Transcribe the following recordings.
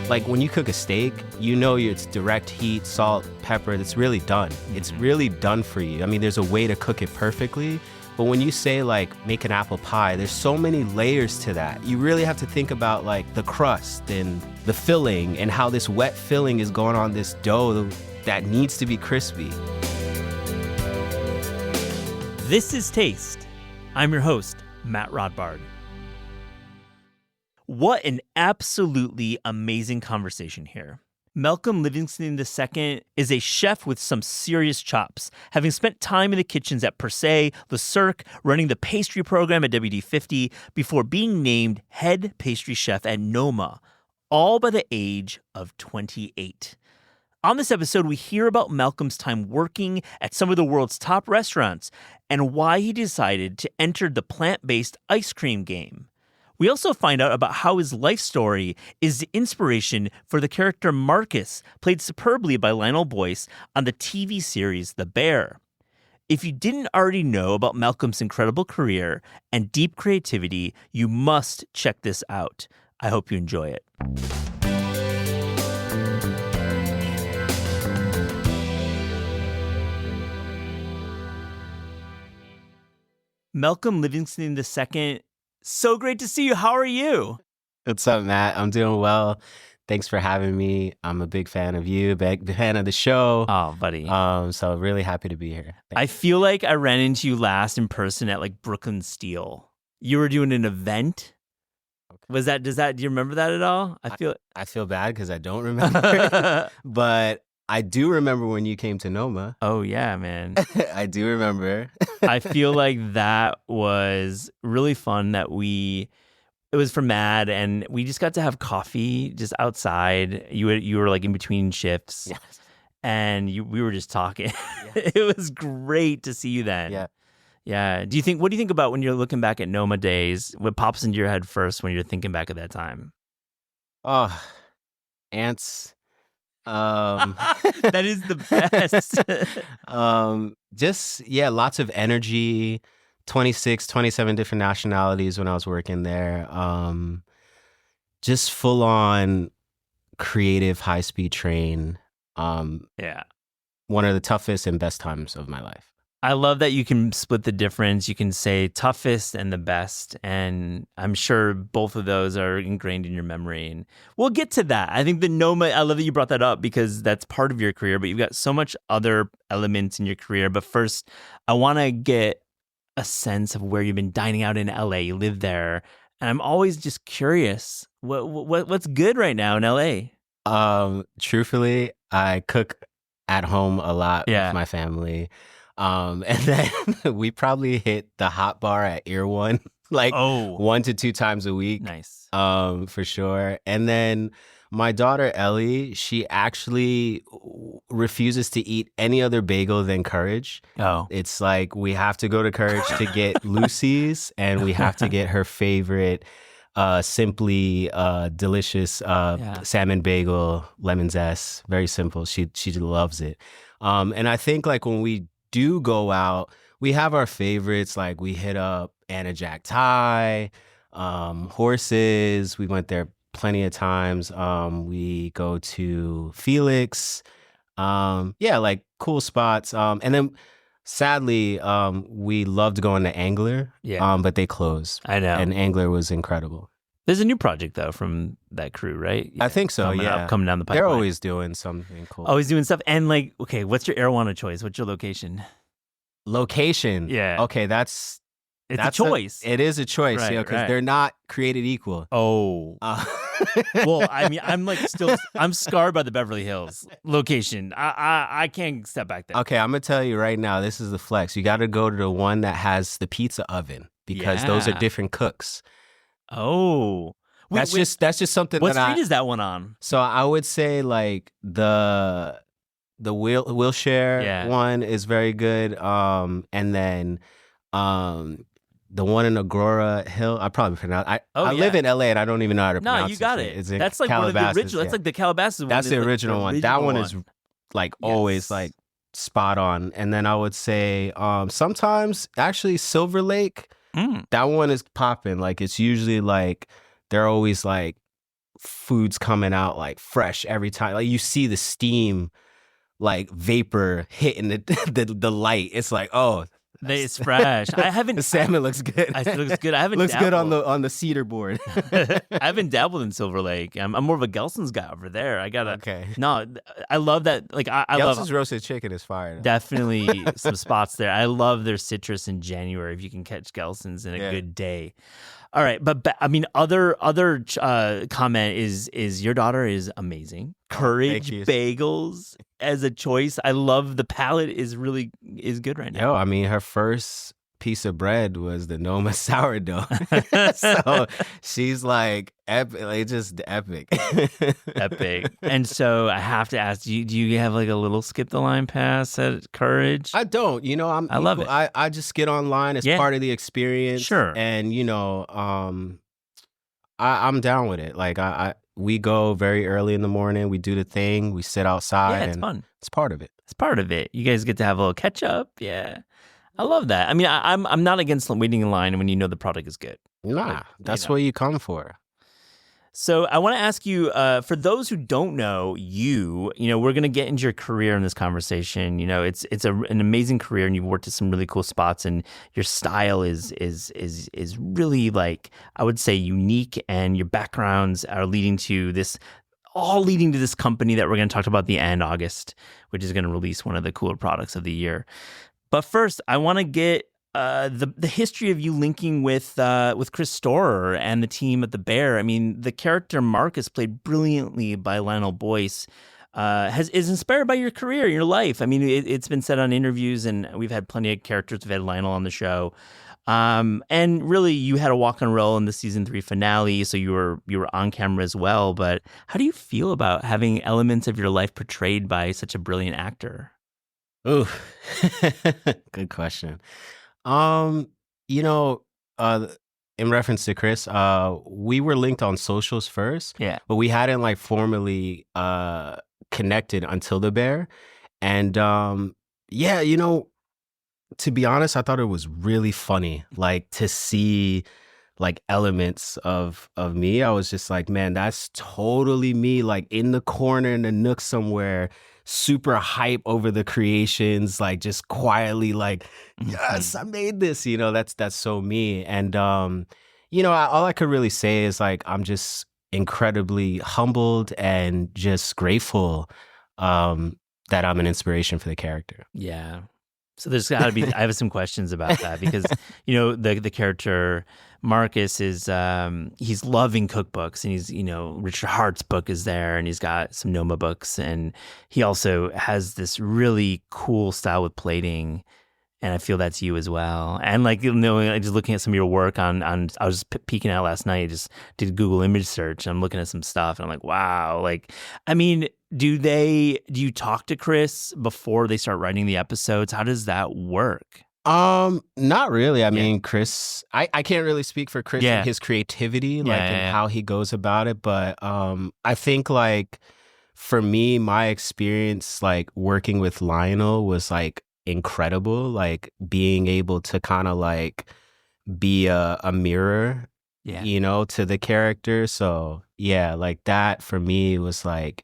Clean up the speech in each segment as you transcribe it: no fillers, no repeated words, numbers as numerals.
Like when you cook a steak, you know it's direct heat, salt, pepper. It's really done. It's really done for you. I mean, there's a way to cook it perfectly. But when you say like make an apple pie, there's so many layers to that. You really have to think about like the crust and the filling and how this wet filling is going on this dough that needs to be crispy. This is Taste. I'm your host, Matt Rodbard. What an absolutely amazing conversation here. Malcolm Livingston II is a chef with some serious chops, having spent time in the kitchens at Per Se, Le Cirque, running the pastry program at WD-50 before being named head pastry chef at Noma, all by the age of 28. On this episode, we hear about Malcolm's time working at some of the world's top restaurants and why he decided to enter the plant-based ice cream game. We also find out about how his life story is the inspiration for the character Marcus, played superbly by Lionel Boyce on the TV series The Bear. If you didn't already know about Malcolm's incredible career and deep creativity, you must check this out. I hope you enjoy it. Malcolm Livingston II, so great to see you. How are you? What's up, Matt? I'm doing well. Thanks for having me. I'm a big fan of you, big fan of the show. Oh, buddy. So really happy to be here. I feel like I ran into you last in person at like Brooklyn Steel. You were doing an event. Okay. Do you remember that at all? I feel bad because I don't remember, but I do remember when you came to Noma. Oh, yeah, man. I do remember. I feel like that was really fun it was for Mad, and we just got to have coffee just outside. You were like in between shifts. Yes. And we were just talking. Yeah. It was great to see you then. Yeah. Yeah. What do you think about when you're looking back at Noma days? What pops into your head first when you're thinking back at that time? Oh, ants. That is the best. Lots of energy, 26, 27 different nationalities when I was working there. Just full on creative high-speed train. Yeah. One of the toughest and best times of my life. I love that you can split the difference. You can say toughest and the best. And I'm sure both of those are ingrained in your memory. And we'll get to that. I think the Noma, I love that you brought that up because that's part of your career, but you've got so much other elements in your career. But first, I want to get a sense of where you've been dining out in LA. You live there. And I'm always just curious, what's good right now in LA? Truthfully, I cook at home a lot with my family. And then we probably hit the hot bar at Ear One, 1 to 2 times a week. Nice. For sure. And then my daughter, Ellie, she actually refuses to eat any other bagel than Courage. Oh. It's like we have to go to Courage to get Lucy's, and we have to get her favorite simply delicious salmon bagel, lemon zest. Very simple. She loves it. And I think like when we do go out, we have our favorites. Like we hit up Anna Jack Thai, Horses. We went there plenty of times. We go to Felix. Like cool spots. And then sadly, we loved going to Angler. Yeah. But they closed. I know. And Angler was incredible. There's a new project though from that crew, right? I think so. Coming down the pipeline. They're always doing something cool. Always doing stuff. And like, okay, what's your Arowana choice? What's your location? Location. Yeah. Okay, it's a choice. It is a choice, right, because they're not created equal. Oh. Well, I mean, I'm scarred by the Beverly Hills location. I can't step back there. Okay, I'm gonna tell you right now, this is the flex. You got to go to the one that has the pizza oven because those are different cooks. Oh, that's just something. What street is that one on? So I would say like the Wilshire one is very good. And then the one in Aurora Hill, I probably pronounce. I live in LA and I don't even know how to pronounce it. No, you got it. It's that's like Calabasas, one of the original. That's like the Calabasas one. That's the original one. That one is like always like spot on. And then I would say sometimes actually Silver Lake. That one is popping. Like it's usually like they're always like food's coming out like fresh every time. Like you see the steam, like vapor hitting the light. It's like, oh, It's fresh. I haven't. the salmon looks good. It looks good. I haven't. Looks good dabbled. on the cedar board. I haven't dabbled in Silver Lake. I'm more of a Gelson's guy over there. I gotta. Okay. No, I love that. Like I Gelson's love roasted chicken is fire. definitely some spots there. I love their citrus in January if you can catch Gelson's in a good day. All right, but I mean, other comment is your daughter is amazing. Courage bagels as a choice. I love the palate is good right now. Yo, I mean, her first piece of bread was the Noma sourdough. So she's like epic, like just epic. Epic. And so I have to ask, do you have like a little skip the line pass at Courage? I don't, I love it. I just get online as part of the experience. Sure. And I'm down with it. Like we go very early in the morning, we do the thing, we sit outside. Yeah, it's fun. It's part of it. It's part of it. You guys get to have a little catch up. Yeah. I love that. I mean, I'm not against waiting in line when you know the product is good. Nah, that's what you come for. So I want to ask you, for those who don't know we're going to get into your career in this conversation. It's an amazing career, and you've worked at some really cool spots, and your style is really, like, I would say, unique, and your backgrounds are leading to this company that we're going to talk about at the end, August, which is going to release one of the cooler products of the year. But first, I want to get the history of you linking with Chris Storer and the team at the Bear. I mean, the character Marcus, played brilliantly by Lionel Boyce, is inspired by your career, your life. I mean, it's been said on interviews, and we've had plenty of characters. We've had Lionel on the show, and really, you had a walk-on role in the season 3 finale, so you were on camera as well. But how do you feel about having elements of your life portrayed by such a brilliant actor? Ooh, good question. In reference to Chris, we were linked on socials first, but we hadn't like formally connected until the Bear. And to be honest, I thought it was really funny, like to see like elements of me. I was just like, man, that's totally me, like in the corner in the nook somewhere, super hype over the creations, like just quietly like, yes, I made this, that's so me. And, all I could really say is like, I'm just incredibly humbled and just grateful that I'm an inspiration for the character. Yeah. So there's got to be, I have some questions about that because, the character Marcus is, he's loving cookbooks, and he's, Richard Hart's book is there, and he's got some Noma books, and he also has this really cool style with plating. And I feel that's you as well. And like, just looking at some of your work on I was just peeking out last night, I just did a Google image search. I'm looking at some stuff and I'm like, wow. Like, I mean, do you talk to Chris before they start writing the episodes? How does that work? Not really. I mean, Chris, I can't really speak for Chris and his creativity, and how he goes about it. But, I think like for me, my experience, like working with Lionel was like incredible, like being able to kind of like be a mirror, to the character. So like that for me was like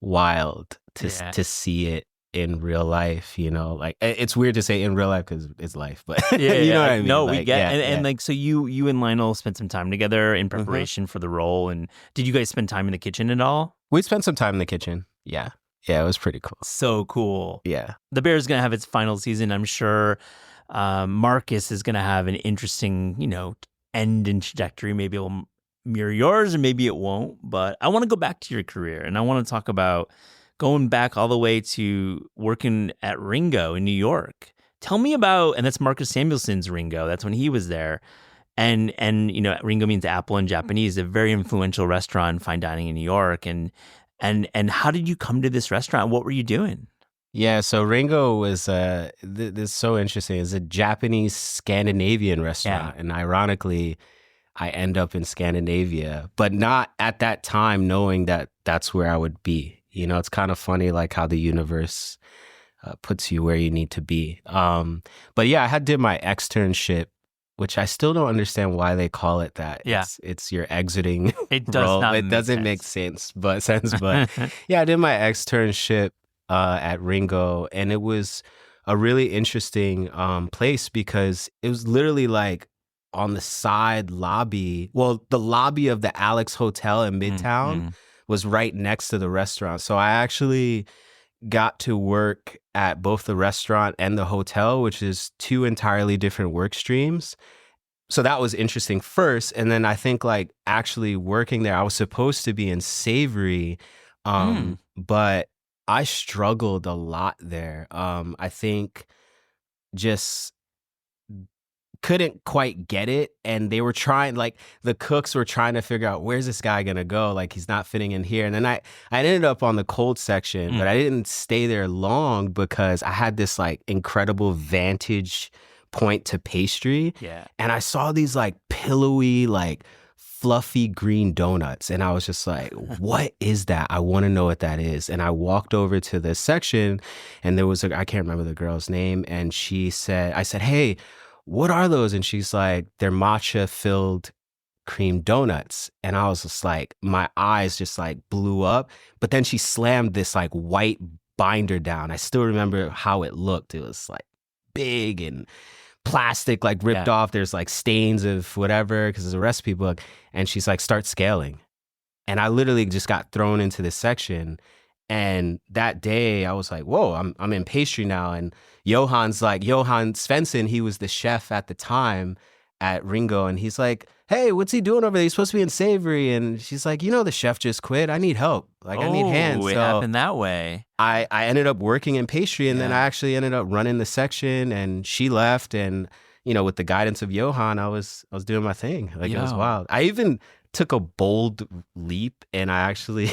wild to see it in real life, like it's weird to say in real life because it's life, but you know what I mean? No, like, we get and like, so you and Lionel spent some time together in preparation for the role. And did you guys spend time in the kitchen at all? We spent some time in the kitchen. Yeah, it was pretty cool. So cool. Yeah. The Bear is going to have its final season. I'm sure Marcus is going to have an interesting, end and trajectory. Maybe it'll mirror yours or maybe it won't. But I want to go back to your career, and I want to talk about going back all the way to working at Ringo in New York. Tell me about, and that's Marcus Samuelson's Ringo. That's when he was there. And Ringo means apple in Japanese, a very influential restaurant in fine dining in New York. And how did you come to this restaurant? What were you doing? Yeah, so Ringo was this is so interesting. It's a Japanese Scandinavian restaurant, and ironically, I end up in Scandinavia, but not at that time knowing that that's where I would be. It's kind of funny, like how the universe puts you where you need to be. But yeah, I did my externship which I still don't understand why they call it that. Yeah. It's your exiting It does role. not It make doesn't sense. make sense, but yeah, I did my externship at Ringo, and it was a really interesting place because it was literally like on the side lobby. Well, the lobby of the Alex Hotel in Midtown was right next to the restaurant. So I actually got to work at both the restaurant and the hotel, which is two entirely different work streams. So that was interesting first. And then I think like actually working there, I was supposed to be in savory, but I struggled a lot there. I think just couldn't quite get it, and they were trying, like the cooks were trying to figure out where's this guy gonna go, like he's not fitting in here. And then I ended up on the cold section, but I didn't stay there long because I had this like incredible vantage point to pastry, and I saw these like pillowy, like fluffy green donuts, and I was just like, what is that? I want to know what that is. And I walked over to this section, and there was I can't remember the girl's name, and I said, hey, what are those? And she's like, they're matcha filled cream donuts. And I was just like, my eyes just like blew up. But then she slammed this like white binder down. I still remember how it looked. It was like big and plastic, like ripped off. There's like stains of whatever because it's a recipe book. And she's like, start scaling. And I literally just got thrown into this section. And that day I was like, whoa, I'm in pastry now. And Johan Svensson, he was the chef at the time at Ringo. And he's like, hey, what's he doing over there? He's supposed to be in savory. And she's like, the chef just quit. I need help. Like, I need hands. It happened that way. I ended up working in pastry, and then I actually ended up running the section, and she left. And, with the guidance of Johan, I was doing my thing. Like, it was wild. I even took a bold leap, and I actually...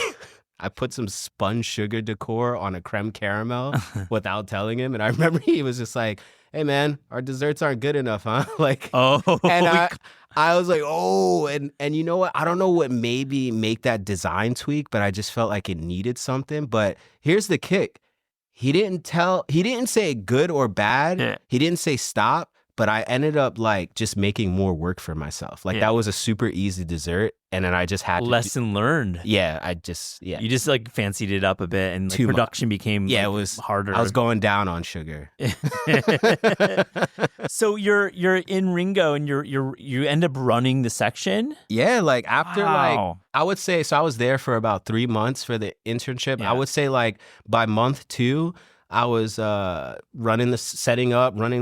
I put some spun sugar decor on a creme caramel without telling him. And I remember he was just like, hey, man, our desserts aren't good enough, huh? Like, and I was like, oh, and you know what? I don't know what maybe make that design tweak, but I just felt like it needed something. But here's the kick. He didn't say good or bad. Yeah. He didn't say stop. But I ended up like just making more work for myself. Like that was a super easy dessert. And then I just had lesson learned. Yeah, You just like fancied it up a bit, and like, production became it was harder. I was going down on sugar. So you're in Ringo, and you end up running the section. Yeah, like after like I would say, so I was there for about 3 months for the internship. I would say like by month 2. I was running the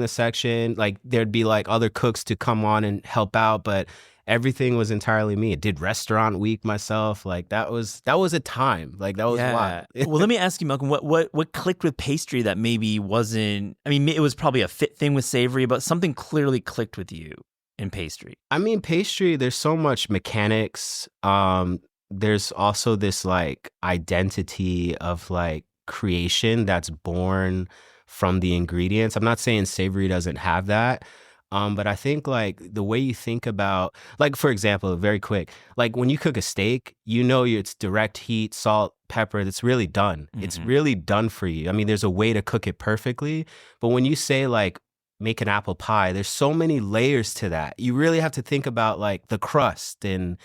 section. Like there'd be like other cooks to come on and help out, but everything was entirely me. I did restaurant week myself. Like that was a time. Like that was wild. Well, let me ask you, Malcolm, what clicked with pastry that maybe wasn't? I mean, it was probably a fit thing with savory, but something clearly clicked with you in pastry. I mean, pastry. There's so much mechanics. There's also this like identity of like creation that's born from the ingredients. I'm not saying savory doesn't have that, but I think like the way you think about, like for example, very quick, like when you cook a steak, it's direct heat, salt, pepper. That's really done. It's really done for you. I mean, there's a way to cook it perfectly, but when you say like make an apple pie, there's so many layers to that. You really have to think about like the crust and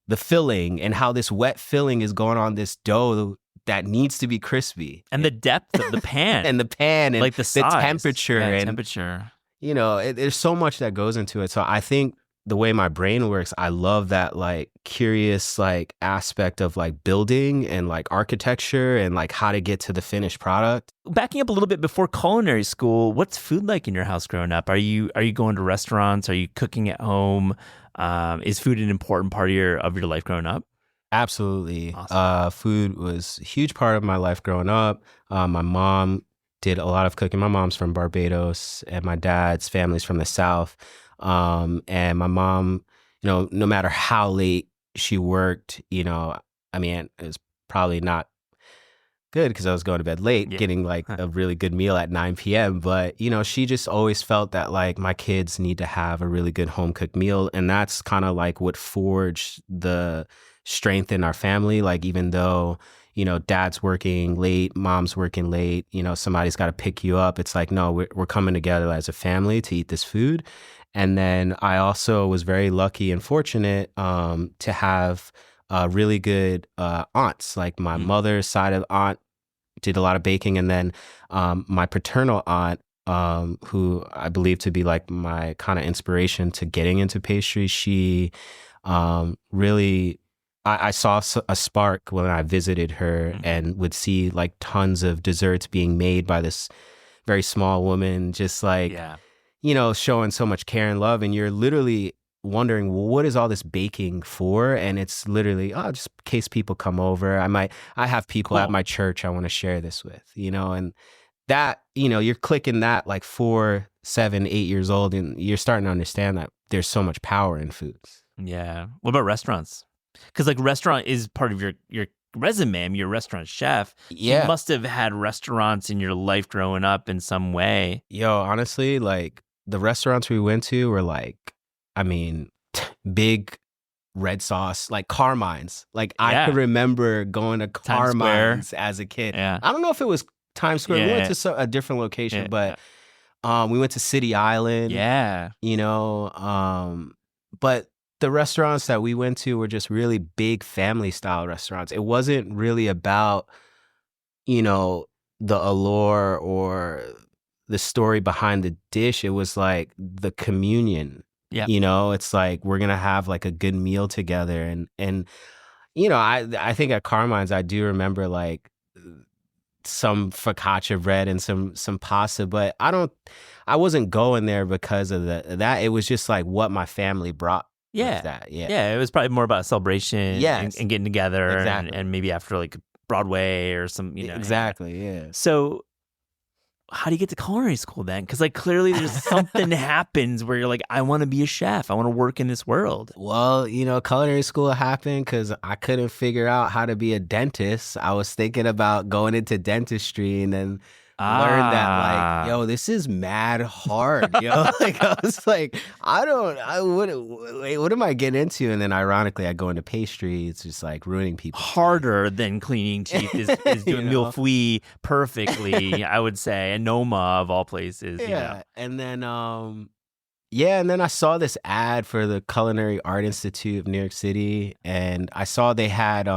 the filling and how this wet filling is going on this dough that needs to be crispy. And the depth of the pan. And like the size. The temperature. Yeah, and temperature. There's so much that goes into it. So I think the way my brain works, I love that like curious like aspect of like building and like architecture and like how to get to the finished product. Backing up a little bit, before culinary school, what's food like in your house growing up? Are you going to restaurants? Are you cooking at home? Is food an important part of your life growing up? Absolutely. Awesome. Food was a huge part of my life growing up. My mom did a lot of cooking. My mom's from Barbados, and my dad's family's from the South. And my mom, no matter how late she worked, I mean, it was probably not good because I was going to bed late, getting like a really good meal at 9 p.m. But, she just always felt that like my kids need to have a really good home cooked meal. And that's kind of like what forged the strength in our family. Like, even though, dad's working late, mom's working late, somebody's got to pick you up. It's like, no, we're coming together as a family to eat this food. And then I also was very lucky and fortunate to have really good aunts. Like my mother's side of aunt did a lot of baking, and then my paternal aunt, who I believe to be like my kind of inspiration to getting into pastry, she really, I saw a spark when I visited her and would see like tons of desserts being made by this very small woman, just like, showing so much care and love. And you're literally wondering, well, what is all this baking for? And it's literally, just in case people come over. I have people at my church I want to share this with, and that, you're clicking that like 4, 7, 8 years old, and you're starting to understand that there's so much power in foods. Yeah. What about restaurants? Because like restaurant is part of your resume. I mean, you're a restaurant chef. Yeah. You must have had restaurants in your life growing up in some way. Yo, honestly, like the restaurants we went to were like, big red sauce, like Carmine's. Like I could remember going to Carmine's as a kid. Yeah. I don't know if it was Times Square. We went to a different location, but we went to City Island. Yeah. But the restaurants that we went to were just really big family style restaurants. It wasn't really about, the allure or the story behind the dish. It was like the communion. Yeah. It's like we're going to have like a good meal together. And I think at Carmine's, I do remember like some focaccia bread and some pasta, but I wasn't going there because of that. It was just like what my family brought. That. Yeah. It was probably more about a celebration and getting together and maybe after like Broadway or some, Exactly. Yeah. So how do you get to culinary school then? Because like clearly there's something happens where you're like, I want to be a chef. I want to work in this world. Well, culinary school happened because I couldn't figure out how to be a dentist. I was thinking about going into dentistry and then learned that like, yo, this is mad hard. Like I was like, what am I getting into? And then ironically, I go into pastry. It's just like ruining people. Harder than cleaning teeth is doing mille-feuille perfectly, I would say, and Noma of all places. Yeah, and then and then I saw this ad for the Culinary Art Institute of New York City, and I saw they had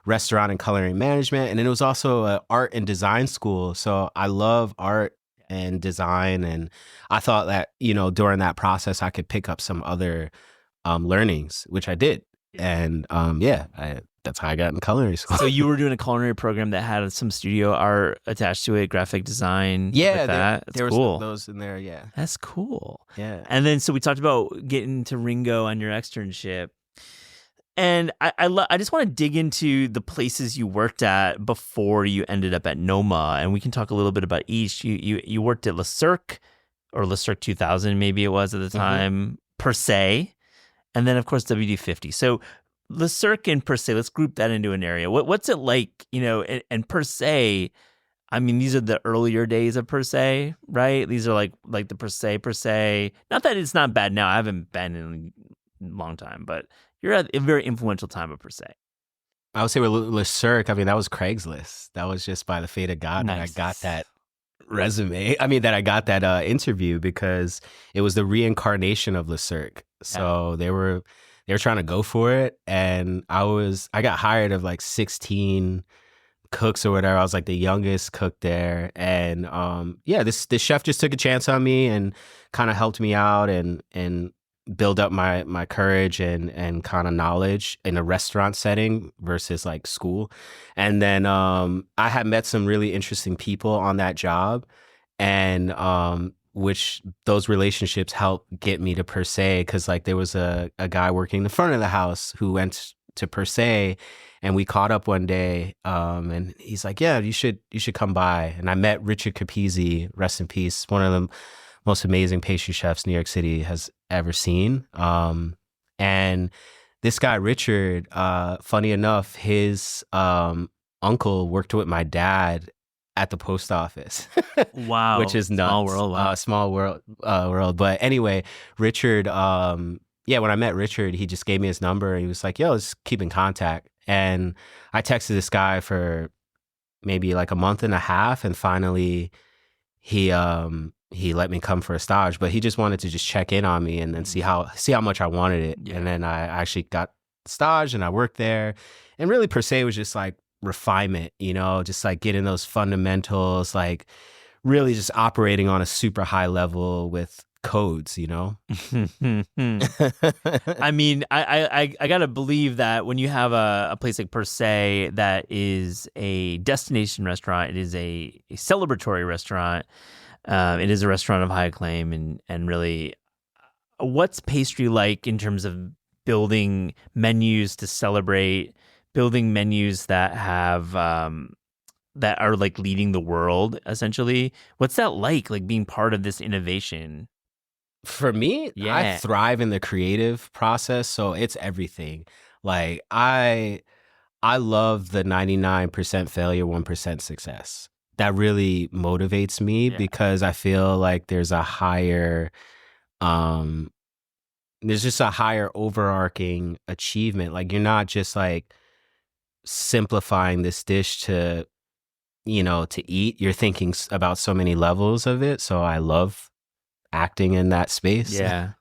restaurant and culinary management, and then it was also an art and design school. So I love art and design, and I thought that during that process I could pick up some other learnings, which I did. And that's how I got in culinary school. So you were doing a culinary program that had some studio art attached to it, graphic design. Yeah, there was cool. Those in there. Yeah, that's cool. Yeah, and then so we talked about getting to Ringo on your externship. And I just want to dig into the places you worked at before you ended up at Noma, and we can talk a little bit about each. You worked at Le Cirque, or Le Cirque 2000, maybe it was at the time, Per Se, and then of course WD50. So Le Cirque and Per Se, let's group that into an area. What's it like, and Per Se? I mean, these are the earlier days of Per Se, right? These are like the Per Se. Not that it's not bad now. I haven't been in a long time, but you're at a very influential time of Per Se. I would say with Le Cirque, that was Craigslist. That was just by the fate of God that I got that resume. That I got that interview, because it was the reincarnation of Le Cirque. So they were trying to go for it, and I got hired of like 16 cooks or whatever. I was like the youngest cook there, and this chef just took a chance on me and kind of helped me out and build up my courage and kind of knowledge in a restaurant setting versus like school. And then I had met some really interesting people on that job, and which those relationships helped get me to Per Se, because like there was a guy working in the front of the house who went to Per Se, and we caught up one day, and he's like, yeah, you should come by. And I met Richard Capizzi, rest in peace, one of the most amazing pastry chefs New York City has ever seen. And this guy, Richard, funny enough, his uncle worked with my dad at the post office. Wow. Which is nuts. Small world. Wow. Small world. But anyway, Richard, when I met Richard, he just gave me his number, and he was like, yo, let's keep in contact. And I texted this guy for maybe like a month and a half, and finally he he let me come for a stage, but he just wanted to just check in on me and then see how much I wanted it. Yeah. And then I actually got the stage and I worked there. And really per se was just like refinement, just like getting those fundamentals, like really just operating on a super high level with codes, I mean, I gotta believe that when you have a place like Per Se that is a destination restaurant, it is a celebratory restaurant. It is a restaurant of high acclaim, and really, what's pastry like in terms of building menus to celebrate, building menus that have that are like leading the world essentially? What's that like being part of this innovation? For me, Yeah. I thrive in the creative process, so it's everything. Like I love the 99% failure, 1% success. That really motivates me because I feel like there's a higher there's just a higher overarching achievement. Like you're not just like simplifying this dish to to eat. You're thinking about so many levels of it. So I love acting in that space. Yeah.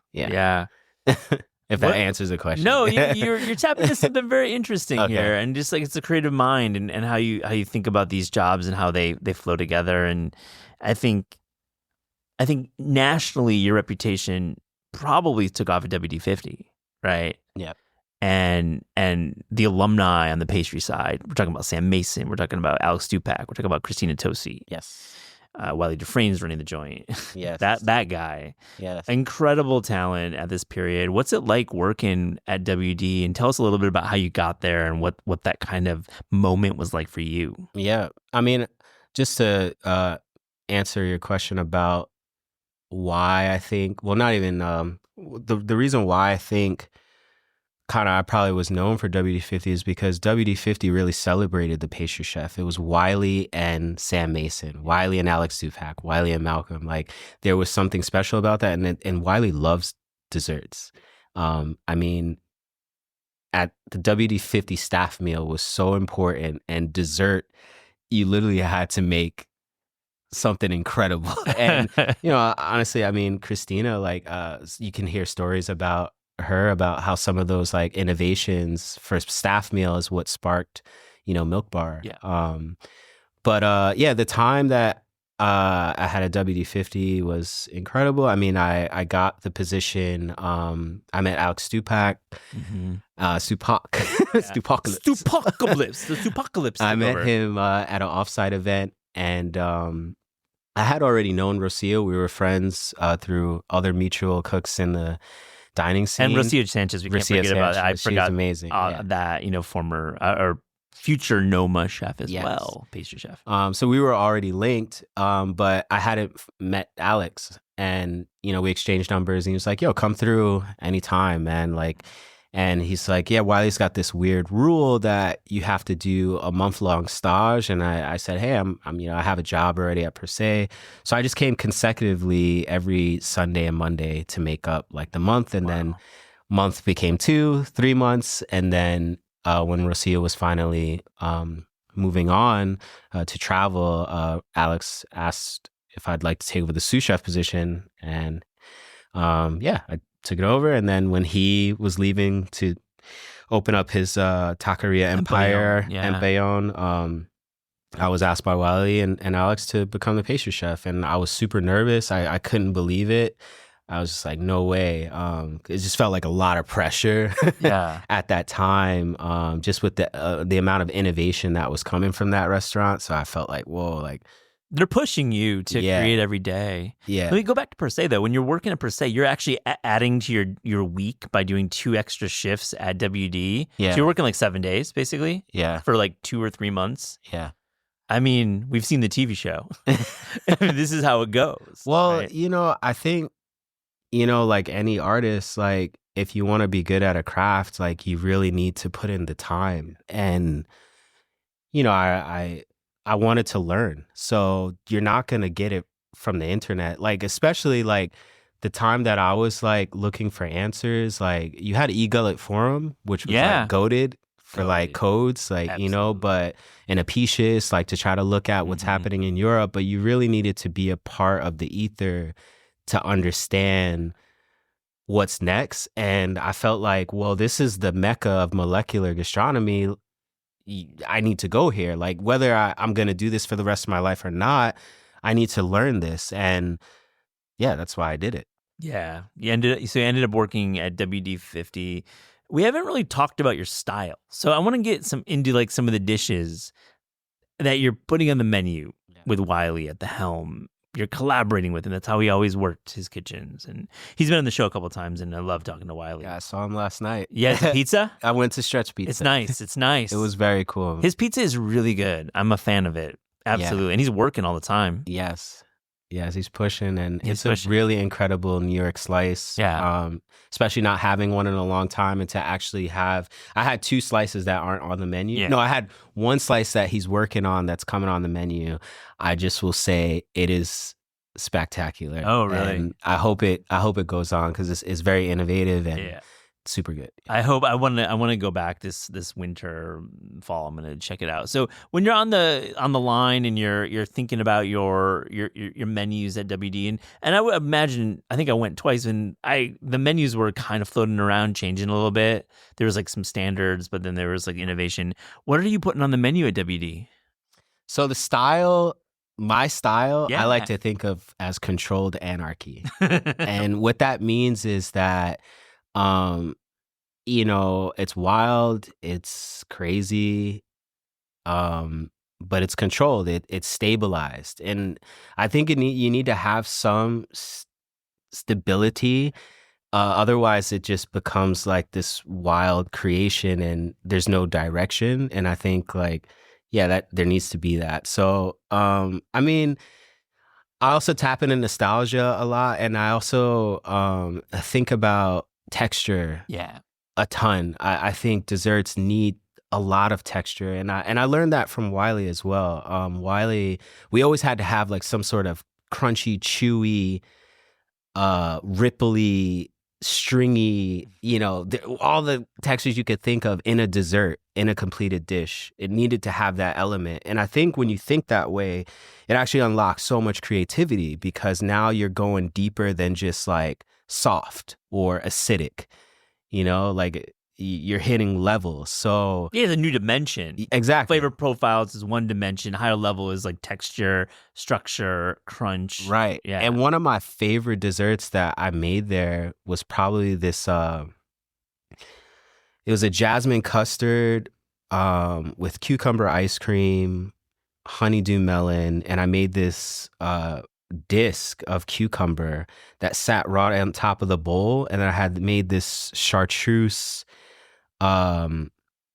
If that answers the question. No, you're tapping into something very interesting here, and just like it's a creative mind and how you think about these jobs and how they flow together. And I think nationally your reputation probably took off at WD50, right? Yeah. And the alumni on the pastry side, we're talking about Sam Mason, we're talking about Alex Stupak, we're talking about Christina Tosi. Yes. Wiley Dufresne's running the joint. Yes. that guy. Yes. Incredible talent at this period. What's it like working at WD? And tell us a little bit about how you got there and what that kind of moment was like for you. Yeah. I mean, just to answer your question about why I think, well, not even the reason why I think I probably was known for WD50 is because WD50 really celebrated the pastry chef. It was Wiley and Sam Mason, Wiley and Alex Stupak, Wiley and Malcolm. Like there was something special about that. And Wiley loves desserts. I mean, at the WD50 staff meal was so important, and dessert, you literally had to make something incredible. And, honestly, I mean, Christina, like you can hear stories about her about how some of those like innovations for staff meal is what sparked Milk Bar. The time that I had a WD50 was incredible. I mean, I got the position. I met Alex Stupak, Stupacalypse, the Stupacalypse. I met him at an offsite event, and I had already known Rocio. We were friends through other mutual cooks in the dining scene. And Rocio Sanchez, we can't forget about that. I forgot amazing. That, former or future Noma chef as well, pastry chef. So we were already linked, but I hadn't met Alex, and we exchanged numbers, and he was like, "Yo, come through anytime, man." And he's like, "Yeah, Wiley's got this weird rule that you have to do a month-long stage." And I said, "Hey, I'm I have a job already at Per Se." So I just came consecutively every Sunday and Monday to make up like the month. And then month became 2, 3 months. And then when Rocio was finally moving on to travel, Alex asked if I'd like to take over the sous chef position. And I took it over. And then when he was leaving to open up his taqueria empire in Bayonne, I was asked by Wiley and Alex to become the pastry chef. And I was super nervous. I couldn't believe it. I was just like, no way. It just felt like a lot of pressure at that time, just with the amount of innovation that was coming from that restaurant. So I felt like, whoa, like, they're pushing you to create every day. Yeah. Let me go back to Per Se though. When you're working at Per Se, you're actually adding to your week by doing 2 extra shifts at WD. Yeah. So you're working like 7 days basically. Yeah. For like 2 or 3 months. Yeah. I mean, we've seen the TV show. This is how it goes. Well, right? I think, like any artist, like if you want to be good at a craft, like you really need to put in the time. And, I wanted to learn. So you're not going to get it from the internet. Like, especially like the time that I was like looking for answers, like you had eGullet Forum, which was like goated for like codes, like, you know, but and Apicius, like to try to look at what's happening in Europe, but you really needed to be a part of the ether to understand what's next. And I felt like, well, this is the mecca of molecular gastronomy. I need to go here. Like whether I'm going to do this for the rest of my life or not, I need to learn this. And yeah, that's why I did it. Yeah. You ended up working at WD-50. We haven't really talked about your style. So I want to get into like some of the dishes that you're putting on the menu with Wiley at the helm. You're collaborating with him. That's how he always worked his kitchens. And he's been on the show a couple of times, and I love talking to Wiley. Yeah, I saw him last night. Yeah, pizza? I went to Stretch Pizza. It's nice. It's nice. It was very cool. His pizza is really good. I'm a fan of it. Absolutely. Yeah. And he's working all the time. Yes, he's pushing, and it's a really incredible New York slice. Yeah. Especially not having one in a long time, and to actually have, I had 2 slices that aren't on the menu. Yeah. No, I had 1 slice that he's working on that's coming on the menu. I just will say it is spectacular. Oh, really? And I hope it goes on because it's very innovative and super good. I want to go back this winter, fall. I'm going to check it out. So when you're on the line and you're thinking about your menus at WD, and I would imagine, I think I went twice, and the menus were kind of floating around, changing a little bit. There was like some standards, but then there was like innovation. What are you putting on the menu at WD? So my style, I like to think of as controlled anarchy. And what that means is that, you know, it's wild, it's crazy, but it's controlled, it's stabilized. And I think you need to have some stability. Otherwise, it just becomes like this wild creation and there's no direction. And I think like, yeah, that there needs to be that. So, I mean, I also tap into nostalgia a lot, and I also think about texture. A ton. I think desserts need a lot of texture, and I learned that from Wiley as well. Wiley, we always had to have like some sort of crunchy, chewy, ripply, stringy, you know, all the textures you could think of in a dessert, in a completed dish. It needed to have that element. And I think when you think that way, it actually unlocks so much creativity because now you're going deeper than just like soft or acidic, you know, like you're hitting levels. So yeah, the new dimension. Exactly. Flavor profiles is one dimension. Higher level is like texture, structure, crunch. Right. Yeah. And one of my favorite desserts that I made there was probably this, it was a jasmine custard with cucumber ice cream, honeydew melon, and I made this disc of cucumber that sat right on top of the bowl, and I had made this chartreuse, I'm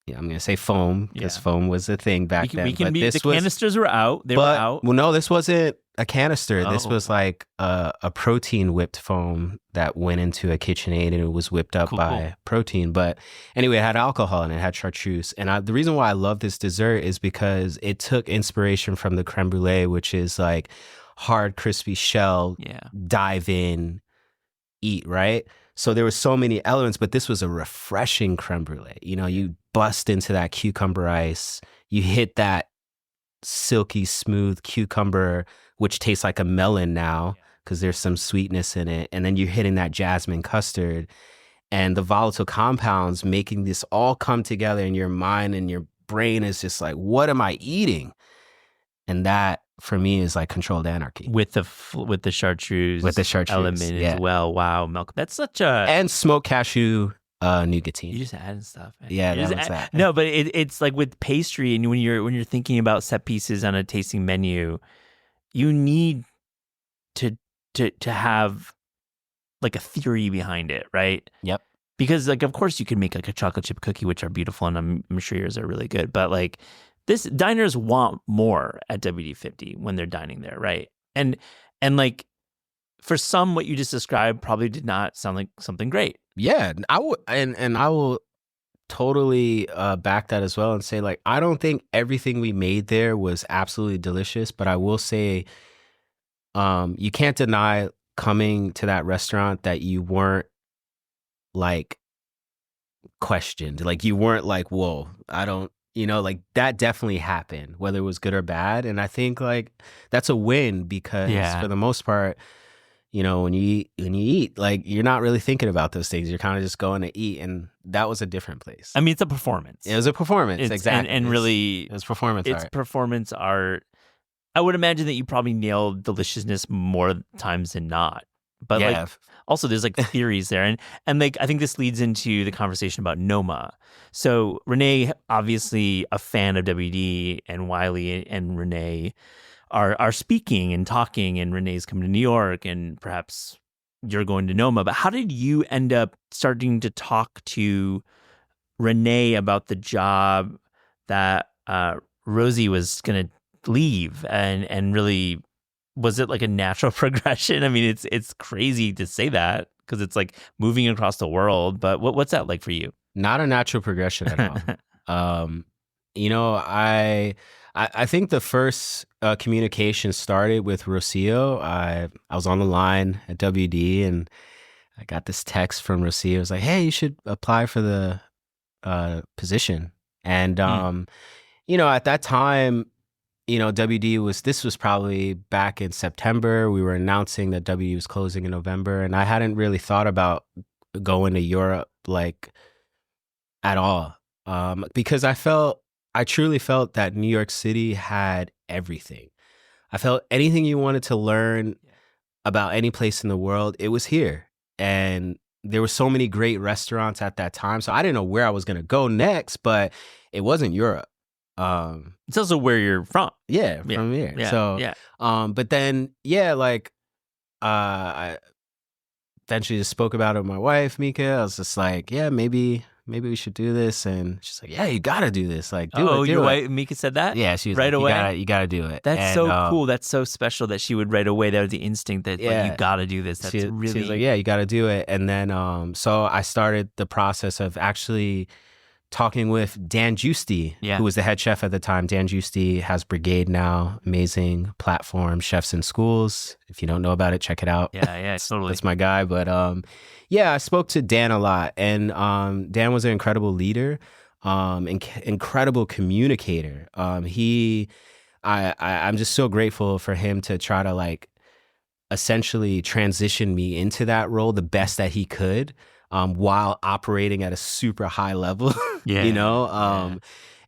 gonna say foam because foam was a thing back then. The canisters were out. They were out. Well, no, this wasn't a canister. Oh. This was like a protein whipped foam that went into a KitchenAid, and it was whipped up by protein. But anyway, it had alcohol and it had chartreuse. And the reason why I love this dessert is because it took inspiration from the creme brulee, which is like hard, crispy shell, dive in, eat, right? So there were so many elements, but this was a refreshing creme brulee. You know, you bust into that cucumber ice, you hit that silky smooth cucumber, which tastes like a melon now because there's some sweetness in it. And then you're hitting that jasmine custard and the volatile compounds making this all come together in your mind, and your brain is just like, what am I eating? And that for me is like controlled anarchy with the chartreuse element as well. Wow, Malcolm, that's such a and smoked cashew nougatine. You just added stuff. Man. Yeah, that was that. No, but it's like with pastry, and when you're thinking about set pieces on a tasting menu, you need to have like a theory behind it, right? Yep. Because like, of course, you can make like a chocolate chip cookie, which are beautiful, and I'm sure yours are really good, but like. Diners want more at WD-50 when they're dining there, right? And like for some, what you just described probably did not sound like something great. Yeah, I would, and I will totally back that as well and say like I don't think everything we made there was absolutely delicious, but I will say, you can't deny coming to that restaurant that you weren't like questioned. Like you weren't like, whoa, I don't, like that definitely happened, whether it was good or bad. And I think like that's a win because for the most part, when you eat, like you're not really thinking about those things. You're kind of just going to eat, and that was a different place. I mean, it's a performance. It was a performance, exactly. And really, it was performance art. It's performance art. I would imagine that you probably nailed deliciousness more times than not. But like, also there's like theories there, and like I think this leads into the conversation about Noma. So Renee, obviously a fan of WD, and Wiley and Renee are speaking and talking, and Renee's coming to New York, and perhaps you're going to Noma. But how did you end up starting to talk to Renee about the job that Rosie was going to leave, and really, was it like a natural progression? I mean, it's crazy to say that because it's like moving across the world, but what's that like for you? Not a natural progression at all. I think the first communication started with Rocio. I was on the line at WD, and I got this text from Rocio. It was like, hey, you should apply for the position. And, at that time, this was probably back in September. We were announcing that WD was closing in November, and I hadn't really thought about going to Europe like at all. Because I truly felt that New York City had everything. I felt anything you wanted to learn about any place in the world, it was here. And there were so many great restaurants at that time. So I didn't know where I was going to go next, but it wasn't Europe. It's also where you're from. Yeah, from here. Yeah, so, but then, I eventually just spoke about it with my wife, Mika. I was just like, yeah, maybe we should do this. And she's like, yeah, you got to do this. Like, do it. Your wife, Mika, said that? Yeah, she was right like, away. You got to do it. That's so cool. That's so special that she would right away. That was the instinct that like, you got to do this. That's really. She was like, yeah, you got to do it. And then, so I started the process of actually talking with Dan Giusti, who was the head chef at the time. Dan Giusti has Brigade now, amazing platform, Chefs in Schools. If you don't know about it, check it out. Yeah, totally. That's my guy. But I spoke to Dan a lot, and Dan was an incredible leader, incredible communicator. I'm just so grateful for him to try to like essentially transition me into that role the best that he could. While operating at a super high level,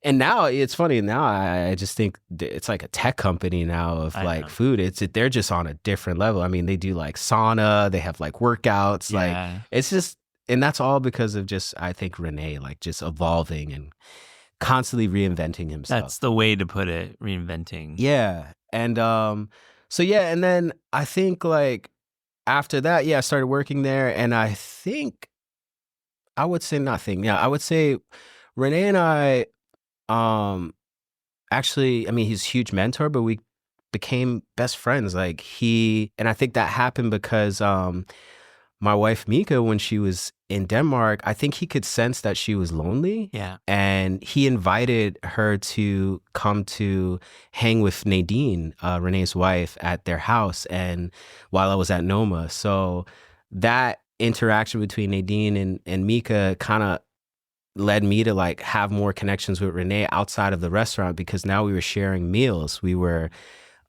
And now it's funny. Now I just think it's like a tech company now of like food. They're just on a different level. I mean, they do like sauna, they have like workouts, like it's just, and that's all because of just, I think Renee, like just evolving and constantly reinventing himself. That's the way to put it, reinventing. Yeah. And and then I think like after that, I started working there, and I think I would say nothing. Yeah, I would say Renee and I, actually, I mean, he's a huge mentor, but we became best friends. Like and I think that happened because my wife Mika, when she was in Denmark, I think he could sense that she was lonely. Yeah. And he invited her to come to hang with Nadine, Renee's wife, at their house, and while I was at Noma. So that interaction between Nadine and Mika kind of led me to like have more connections with Renee outside of the restaurant, because now we were sharing meals. We were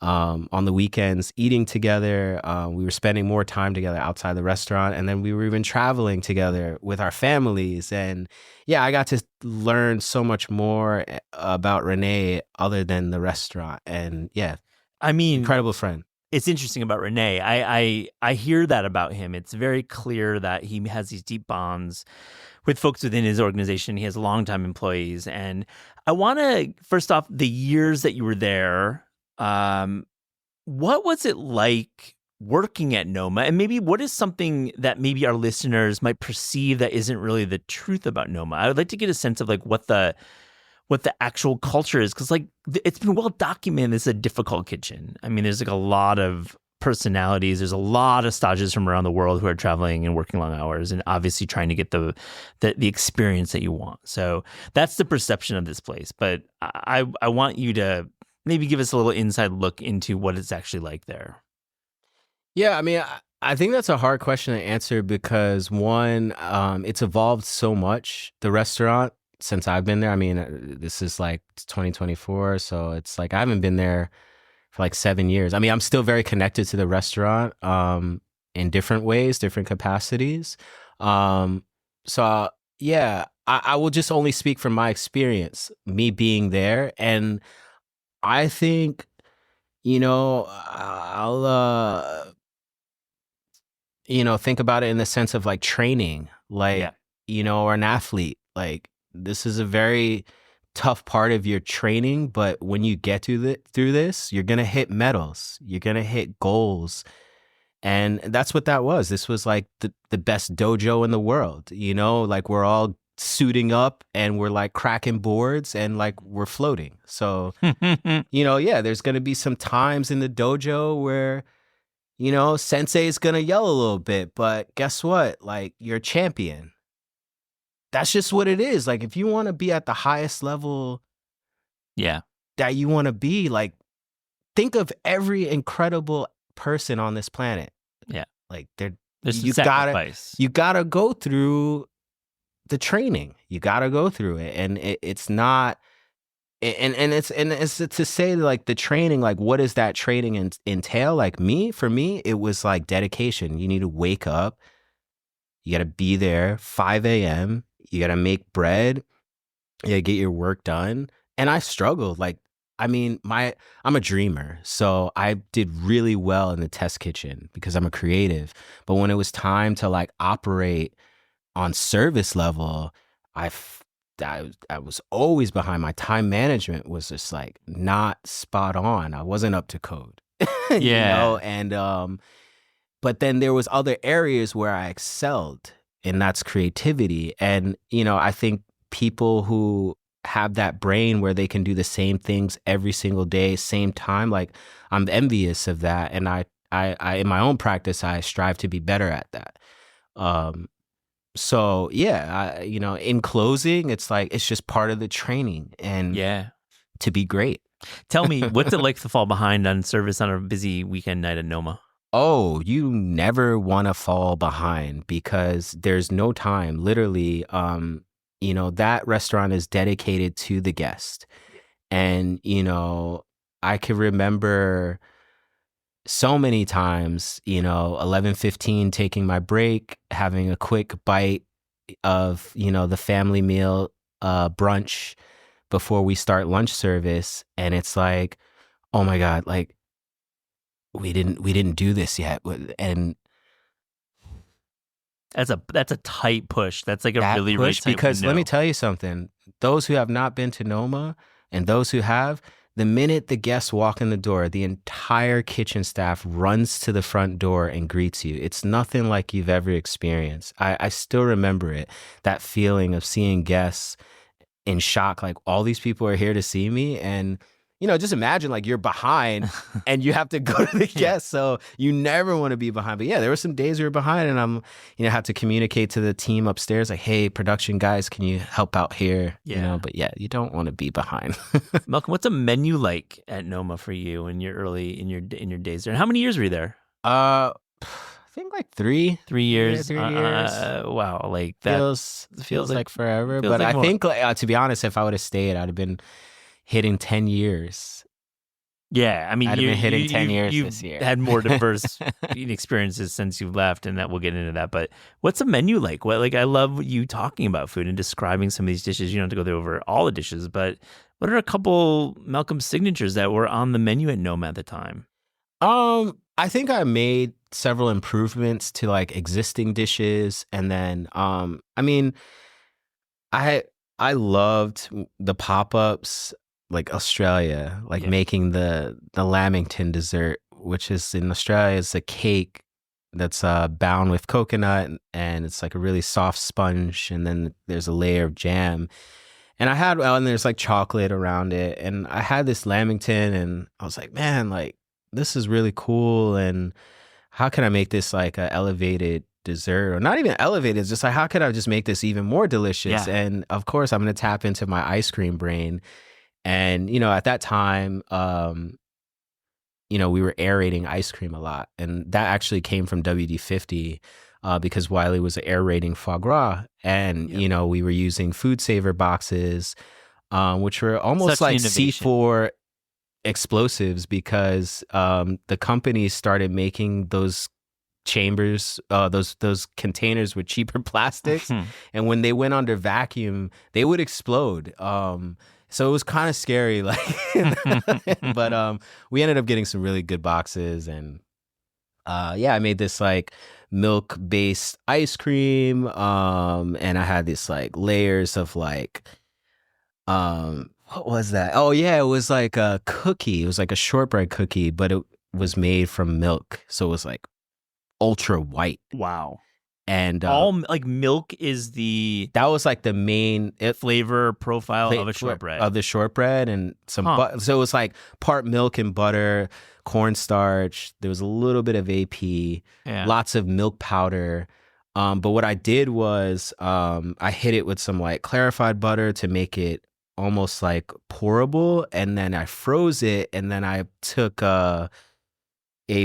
on the weekends eating together. We were spending more time together outside the restaurant, and then we were even traveling together with our families. And I got to learn so much more about Renee other than the restaurant. And I mean, incredible friend. It's interesting about Renee. I hear that about him. It's very clear that he has these deep bonds with folks within his organization. He has longtime employees. And I want to, first off, the years that you were there, what was it like working at Noma? And maybe what is something that maybe our listeners might perceive that isn't really the truth about Noma? I would like to get a sense of like what the actual culture is, because like it's been well documented. This is a difficult kitchen. I mean, there's like a lot of personalities. There's a lot of stages from around the world who are traveling and working long hours, and obviously trying to get the experience that you want. So that's the perception of this place. But I want you to maybe give us a little inside look into what it's actually like there. Yeah, I mean, I think that's a hard question to answer because one, it's evolved so much, the restaurant, since I've been there. I mean, this is like 2024, so it's like I haven't been there for like 7 years. I mean, I'm still very connected to the restaurant, in different ways, different capacities. Um, so yeah, I will just only speak from my experience, me being there, and I think, I'll think about it in the sense of like training, like, Yeah. or an athlete. Like, this is a very tough part of your training, but when you get through this, you're going to hit medals, you're going to hit goals. And that's what that was. This was like the best dojo in the world, like we're all suiting up and we're like cracking boards and like we're floating. So, yeah, there's going to be some times in the dojo where sensei is going to yell a little bit, but guess what? Like, you're a champion. That's just what it is. Like, if you want to be at the highest level Yeah. that you want to be, like, think of every incredible person on this planet. Yeah. Like, There's you some sacrifice. you gotta go through the training. You gotta go through it. And it's not, and it's to say like the training, like what does that training entail? Like for me, it was like dedication. You need to wake up. You got to be there 5 a.m. You got to make bread. You got to get your work done. And I struggled. Like, I mean, I'm a dreamer. So I did really well in the test kitchen because I'm a creative. But when it was time to like operate on service level, I was always behind. My time management was just like not spot on. I wasn't up to code. Yeah. And but then there was other areas where I excelled, and that's creativity. And I think people who have that brain where they can do the same things every single day, same time, like I'm envious of that. And I in my own practice, I strive to be better at that. So yeah, in closing, it's like, it's just part of the training and to be great. Tell me, what's it like to fall behind on service on a busy weekend night at Noma? Oh, you never want to fall behind because there's no time. Literally, that restaurant is dedicated to the guest. And, I can remember so many times, 11:15, taking my break, having a quick bite of, the family meal, brunch before we start lunch service. And it's like, oh my God, like we didn't do this yet. And that's a tight push. That's like a really tight because window. Let me tell you something. Those who have not been to Noma and those who have, the minute the guests walk in the door, the entire kitchen staff runs to the front door and greets you. It's nothing like you've ever experienced. I still remember it, that feeling of seeing guests in shock, like all these people are here to see me. And, just imagine like you're behind and you have to go to the guests. So you never want to be behind. But yeah, there were some days we were behind and I'm, have to communicate to the team upstairs, like, hey, production guys, can you help out here? Yeah. But yeah, you don't want to be behind. Malcolm, what's a menu like at Noma for you in your in your days there? And how many years were you there? I think like 3 years. Yeah, 3 years. Wow, like that feels like forever. Feels But like I think, to be honest, if I would have stayed, I'd have been hitting 10 years. Yeah, I mean, I'd have been hitting 10 years you've this year. had more diverse experiences since you've left, and that we'll get into that. But what's a menu like? I love you talking about food and describing some of these dishes. You don't have to go over all the dishes, but what are a couple Malcolm signatures that were on the menu at Noma at the time? I think I made several improvements to like existing dishes, and then I mean, I loved the pop-ups, like Australia, like making the Lamington dessert, which is in Australia, it's a cake that's bound with coconut, and it's like a really soft sponge, and then there's a layer of jam. And and there's like chocolate around it, and I had this Lamington, and I was like, man, like this is really cool, and how can I make this like an elevated dessert, or not even elevated, it's just like, how could I just make this even more delicious? And of course, I'm going to tap into my ice cream brain. And, at that time, we were aerating ice cream a lot. And that actually came from WD-50 because Wiley was aerating foie gras. And, we were using food saver boxes, which were almost Such like innovation. C4 explosives because the companies started making those chambers, those containers with cheaper plastics. And when they went under vacuum, they would explode. So it was kind of scary, like, but we ended up getting some really good boxes, and I made this like milk-based ice cream, and I had this like layers of like, what was that? Oh yeah, it was like a cookie. It was like a shortbread cookie, but it was made from milk, so it was like ultra white. Wow. And all like milk is the that was like the main flavor profile of a shortbread. Of the shortbread, and some so it was like part milk and butter, cornstarch. There was a little bit of AP, lots of milk powder. But what I did was I hit it with some like clarified butter to make it almost like pourable, and then I froze it, and then I took a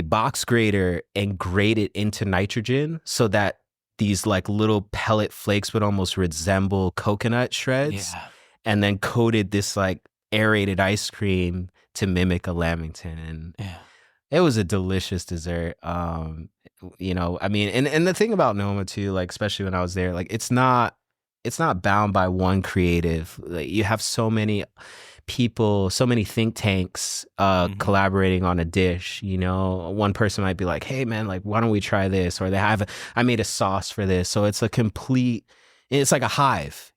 box grater and grate it into nitrogen so that these like little pellet flakes would almost resemble coconut shreds, and then coated this like aerated ice cream to mimic a Lamington. And it was a delicious dessert. I mean, and the thing about Noma too, like especially when I was there, like it's not bound by one creative. Like, you have so many people, so many think tanks collaborating on a dish. One person might be like, hey man, like why don't we try this, or I made a sauce for this. So it's it's like a hive.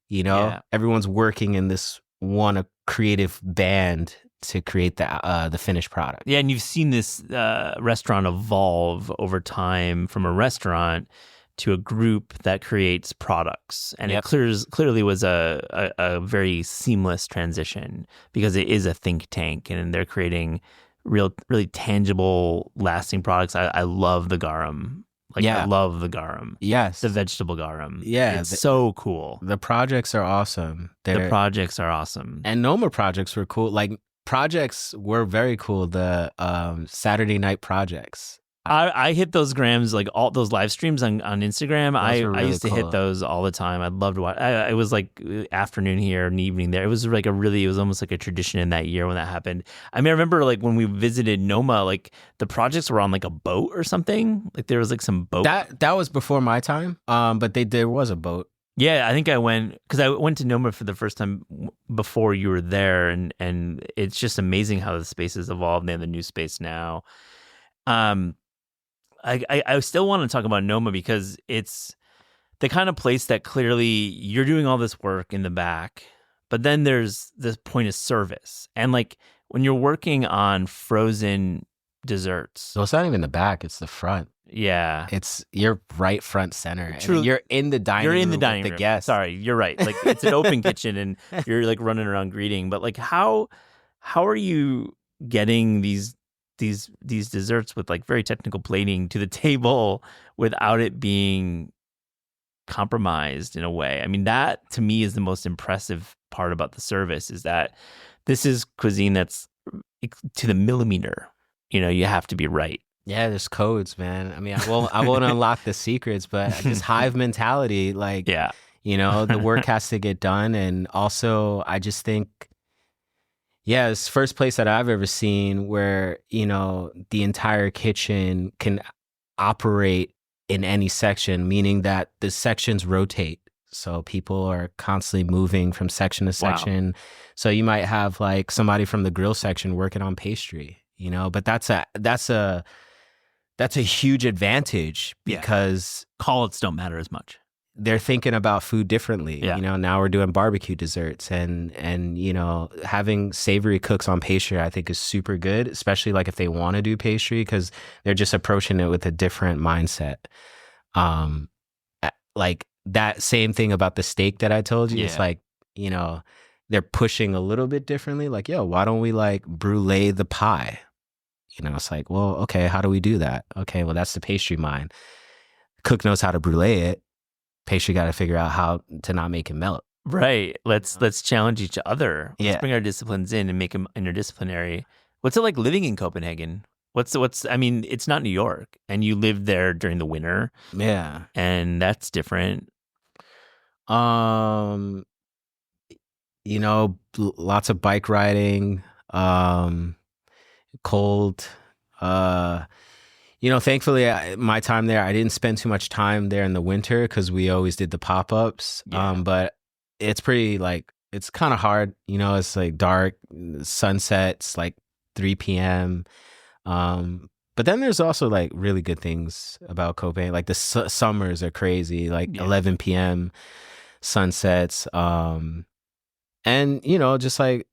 Everyone's working in this one creative band to create the finished product. Yeah, and you've seen this restaurant evolve over time from a restaurant to a group that creates products. And it clearly was a very seamless transition because it is a think tank and they're creating really tangible, lasting products. I love the garum. I love the garum. Yes. The vegetable garum. Yeah. It's so cool. The projects are awesome. The projects are awesome. And Noma projects were cool. Like, projects were very cool. The Saturday night projects. I hit those grams, like all those live streams on Instagram. Those were really I used to hit those all the time. I'd love to watch. It was like afternoon here and evening there. It was like it was almost like a tradition in that year when that happened. I mean, I remember like when we visited Noma, like the projects were on like a boat or something. Like there was like some boat. That was before my time. But there was a boat. Yeah, I think I went because I went to Noma for the first time before you were there, and it's just amazing how the space has evolved. They have the new space now. I still want to talk about Noma because it's the kind of place that clearly you're doing all this work in the back, but then there's this point of service. And like when you're working on frozen desserts. So it's not even the back, it's the front. Yeah. You're right front center. True. You're in the dining room. You're in the dining room. The guests. Sorry, you're right. Like it's an open kitchen and you're like running around greeting. But like how are you getting these desserts with like very technical plating to the table without it being compromised in a way? I mean, that to me is the most impressive part about the service, is that this is cuisine that's to the millimeter. You have to be right. Yeah, there's codes, man. I mean, I won't unlock the secrets, but this hive mentality, like, the work has to get done. And also, I just think, it's the first place that I've ever seen where, the entire kitchen can operate in any section, meaning that the sections rotate. So people are constantly moving from section to section. Wow. So you might have like somebody from the grill section working on pastry, but that's a huge advantage because call-outs don't matter as much. They're thinking about food differently. Yeah. Now we're doing barbecue desserts and having savory cooks on pastry, I think is super good, especially like if they want to do pastry because they're just approaching it with a different mindset. Like that same thing about the steak that I told you. Yeah. It's like, they're pushing a little bit differently. Like, why don't we like brulee the pie? It's like, well, okay, how do we do that? Okay, well, that's the pastry mind. Cook knows how to brulee it. Pastry got to figure out how to not make it melt. Right. Let's challenge each other. Let's bring our disciplines in and make them interdisciplinary. What's it like living in Copenhagen? I mean, it's not New York, and you lived there during the winter, Yeah. and that's different. Um, lots of bike riding, cold. Uh, thankfully, my time there, I didn't spend too much time there in the winter because we always did the pop-ups. Yeah. But it's pretty it's kind of hard. It's like dark, sunsets like 3 p.m. But then there's also like really good things about Copenhagen. Like the summers are crazy, like 11 p.m. sunsets. And just like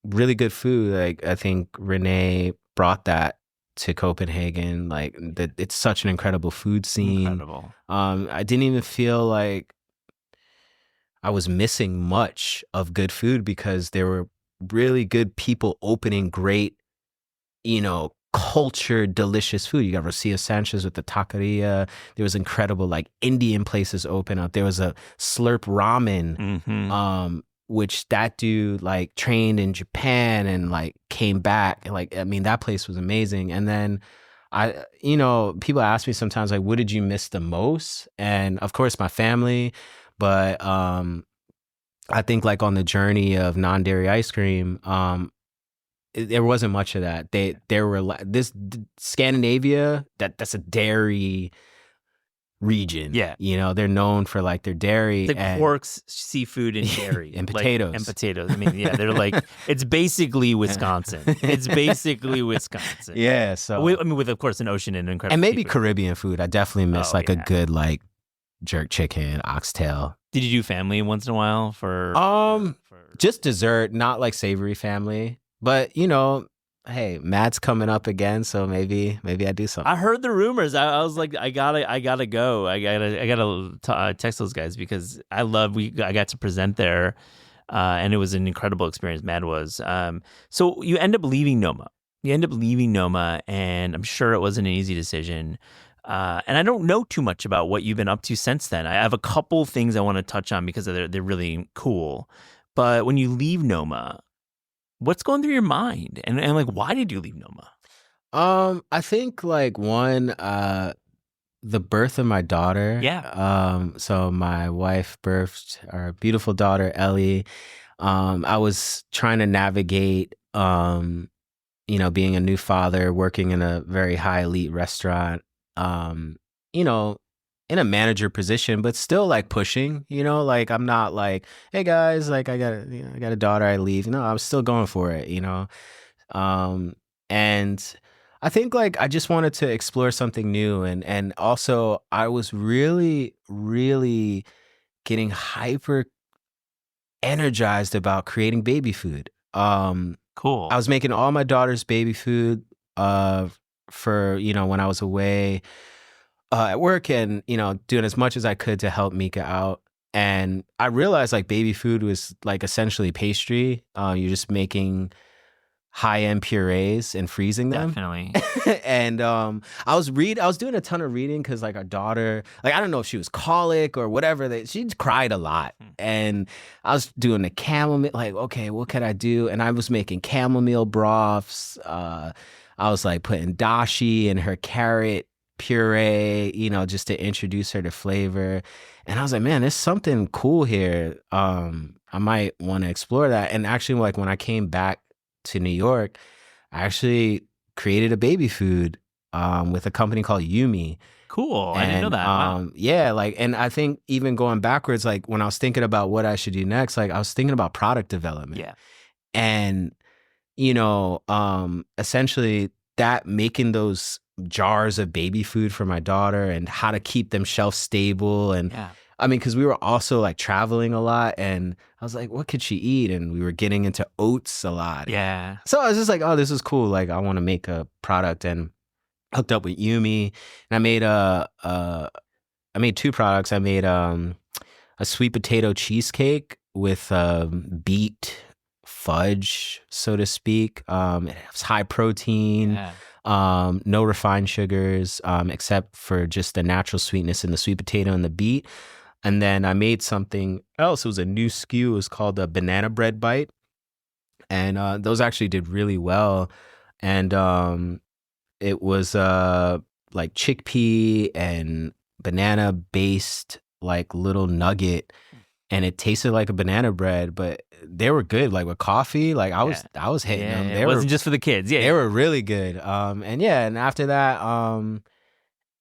really good food. Like I think Renee brought that to Copenhagen. Like that, it's such an incredible food scene. Incredible. I didn't even feel like I was missing much of good food because there were really good people opening great, cultured, delicious food. You got Rocio Sanchez with the taqueria. There was incredible like Indian places open up. There was a Slurp Ramen, which that dude like trained in Japan and like came back. Like, I mean, that place was amazing. And then people ask me sometimes like, what did you miss the most? And of course my family, but I think like on the journey of non-dairy ice cream, there wasn't much of that. There were this Scandinavia, that's a dairy region. Yeah. They're known for like their dairy. The quarks, seafood, and dairy. And potatoes. And potatoes. I mean, yeah, they're like, it's basically Wisconsin. It's basically Wisconsin. Yeah. So, with, of course, an ocean and incredible. And maybe seafood. Caribbean food. I definitely miss a good like jerk chicken, oxtail. Did you do family once in a while for just dessert, not like savory family. But, hey, Matt's coming up again, so maybe I do something. I heard the rumors. I was like, I gotta go. I gotta text those guys because I got to present there, and it was an incredible experience. Matt was. So you end up leaving Noma. And I'm sure it wasn't an easy decision. And I don't know too much about what you've been up to since then. I have a couple things I want to touch on because they're really cool. But when you leave Noma, what's going through your mind? And like, why did you leave Noma? I think like one, the birth of my daughter. Yeah. So my wife birthed our beautiful daughter, Ellie. I was trying to navigate, being a new father, working in a very high elite restaurant, in a manager position, but still like pushing, like I'm not like, hey guys, like I got a daughter, I leave. No, I was still going for it, and I think like I just wanted to explore something new. And also I was really, really getting hyper energized about creating baby food. Cool. I was making all my daughter's baby food, for, when I was away, at work and, doing as much as I could to help Mika out. And I realized like baby food was like essentially pastry. You're just making high-end purees and freezing them. Definitely. And I was doing a ton of reading because like our daughter, like I don't know if she was colic or whatever, she cried a lot. And I was doing the chamomile, like, okay, what could I do? And I was making chamomile broths. I was like putting dashi in her carrot puree, just to introduce her to flavor. And I was like, man, there's something cool here. I might want to explore that. And actually, like when I came back to New York, I actually created a baby food with a company called Yumi. Cool. I didn't know that. Wow. Yeah, like, and I think even going backwards, like when I was thinking about what I should do next, like I was thinking about product development. Yeah. And, essentially that making those jars of baby food for my daughter and how to keep them shelf stable. And I mean, because we were also like traveling a lot and I was like, what could she eat? And we were getting into oats a lot. Yeah. So I was just like, oh, this is cool. Like I want to make a product, and hooked up with Yumi. And I made two products. I made a sweet potato cheesecake with beet fudge, so to speak. It was high protein. Yeah. No refined sugars, except for just the natural sweetness in the sweet potato and the beet. And then I made something else. It was a new SKU. It was called the banana bread bite. And those actually did really well. And It was like chickpea and banana based like little nugget, and it tasted like a banana bread, but they were good. Like with coffee, like I was hitting them. It wasn't just for the kids. They were really good. And after that,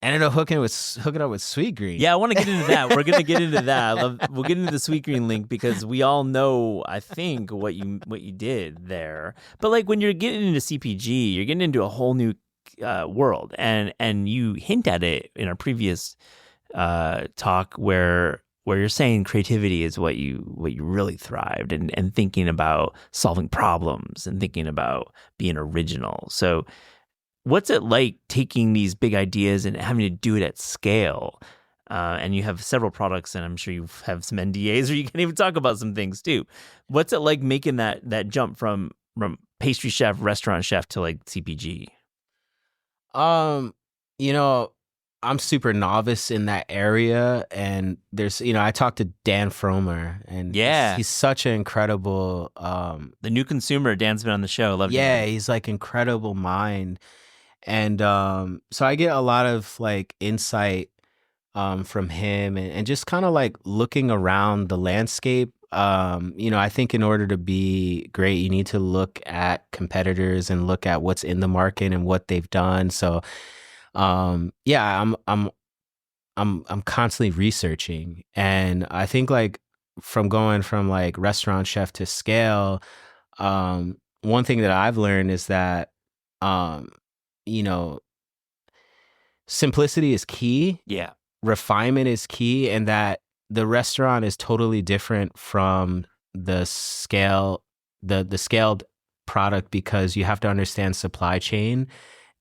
ended up hooking up with Sweet Green. Yeah, I want to get into that. We're gonna get into that. We'll get into the Sweet Green link because we all know, I think, what you did there. But like when you're getting into CPG, you're getting into a whole new world, and you hint at it in our previous talk where you're saying creativity is what you really thrived, and thinking about solving problems and thinking about being original. So what's it like taking these big ideas and having to do it at scale? And you have several products, and I'm sure you have some NDAs, or you can even talk about some things too. What's it like making that jump from pastry chef, restaurant chef to like CPG? I'm super novice in that area, and there's, I talked to Dan Fromer, and he's such an incredible, the new consumer. Dan's been on the show. Love. Yeah, he's like incredible mind. And so I get a lot of like insight from him, and just kind of like looking around the landscape. I think in order to be great, you need to look at competitors and look at what's in the market and what they've done. So I'm constantly researching, and I think like from going from like restaurant chef to scale, one thing that I've learned is that simplicity is key. Yeah. Refinement is key, and that the restaurant is totally different from the scaled product, because you have to understand supply chain.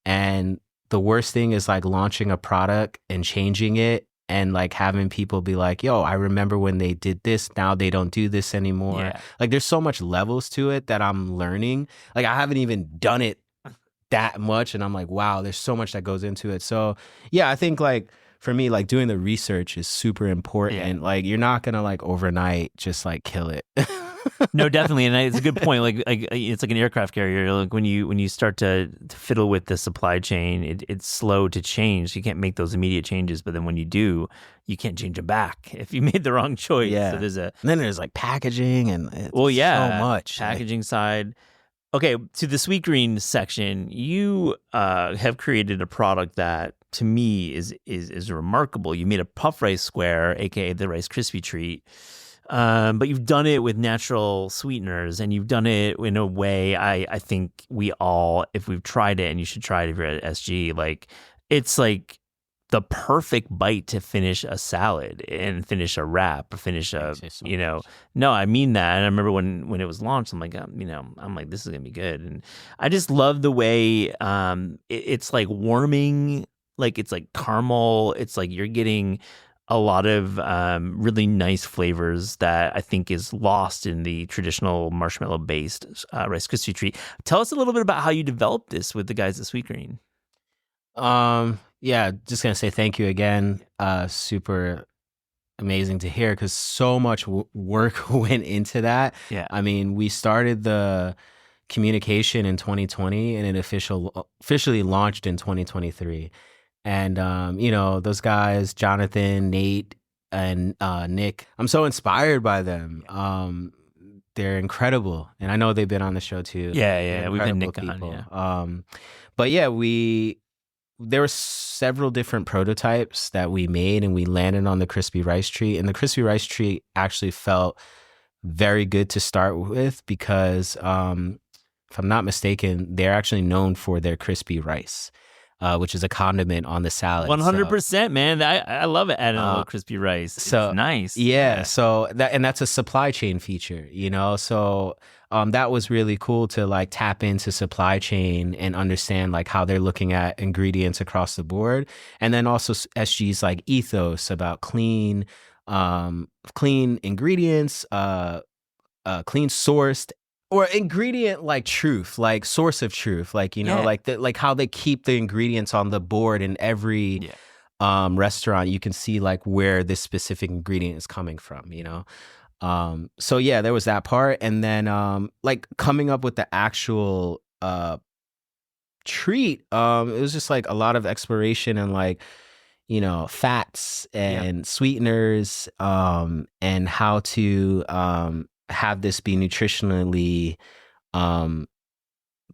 And the worst thing is like launching a product and changing it, and like having people be like, yo, I remember when they did this, now they don't do this anymore. Yeah. Like there's so much levels to it that I'm learning. Like I haven't even done it that much, and I'm like, wow, there's so much that goes into it. So yeah, I think like for me, like doing the research is super important. Yeah. Like you're not gonna like overnight just like kill it. No, definitely, and it's a good point. Like it's like an aircraft carrier. Like when you start to fiddle with the supply chain, it's slow to change. You can't make those immediate changes, but then when you do, you can't change them back if you made the wrong choice. Yeah. So and then there's like packaging and so much packaging side. Okay, to the Sweet Green section, you have created a product that to me is remarkable. You made a puff rice square, aka the Rice Krispie treat. But you've done it with natural sweeteners, and you've done it in a way I think we all, if we've tried it, and you should try it if you're at SG, like it's like the perfect bite to finish a salad and finish a wrap or finish no, I mean that. And I remember when it was launched, I'm like, I'm like, this is gonna be good. And I just love the way it's like warming, like it's like caramel. It's like you're getting a lot of really nice flavors that I think is lost in the traditional marshmallow-based Rice Krispie treat. Tell us a little bit about how you developed this with the guys at Sweet Green. Yeah, just gonna say thank you again. Super amazing to hear, because so much work went into that. Yeah, I mean, we started the communication in 2020, and it officially launched in 2023. And those guys, Jonathan, Nate, and Nick, I'm so inspired by them. They're incredible, and I know they've been on the show too. Yeah, we've had Nick on. Yeah. But yeah, there were several different prototypes that we made, and we landed on the crispy rice treat. And the crispy rice treat actually felt very good to start with, because if I'm not mistaken, they're actually known for their crispy rice, which is a condiment on the salad. 100%, man. I love it, adding a little crispy rice. So it's nice. Yeah. So that's a supply chain feature, So that was really cool to like tap into supply chain and understand like how they're looking at ingredients across the board. And then also SG's like ethos about clean ingredients, clean sourced, or ingredient like truth, like source of truth, like, like how they keep the ingredients on the board in every restaurant. You can see like where this specific ingredient is coming from, So yeah, there was that part. And then like coming up with the actual treat, it was just like a lot of exploration and like, fats and sweeteners, and how to have this be nutritionally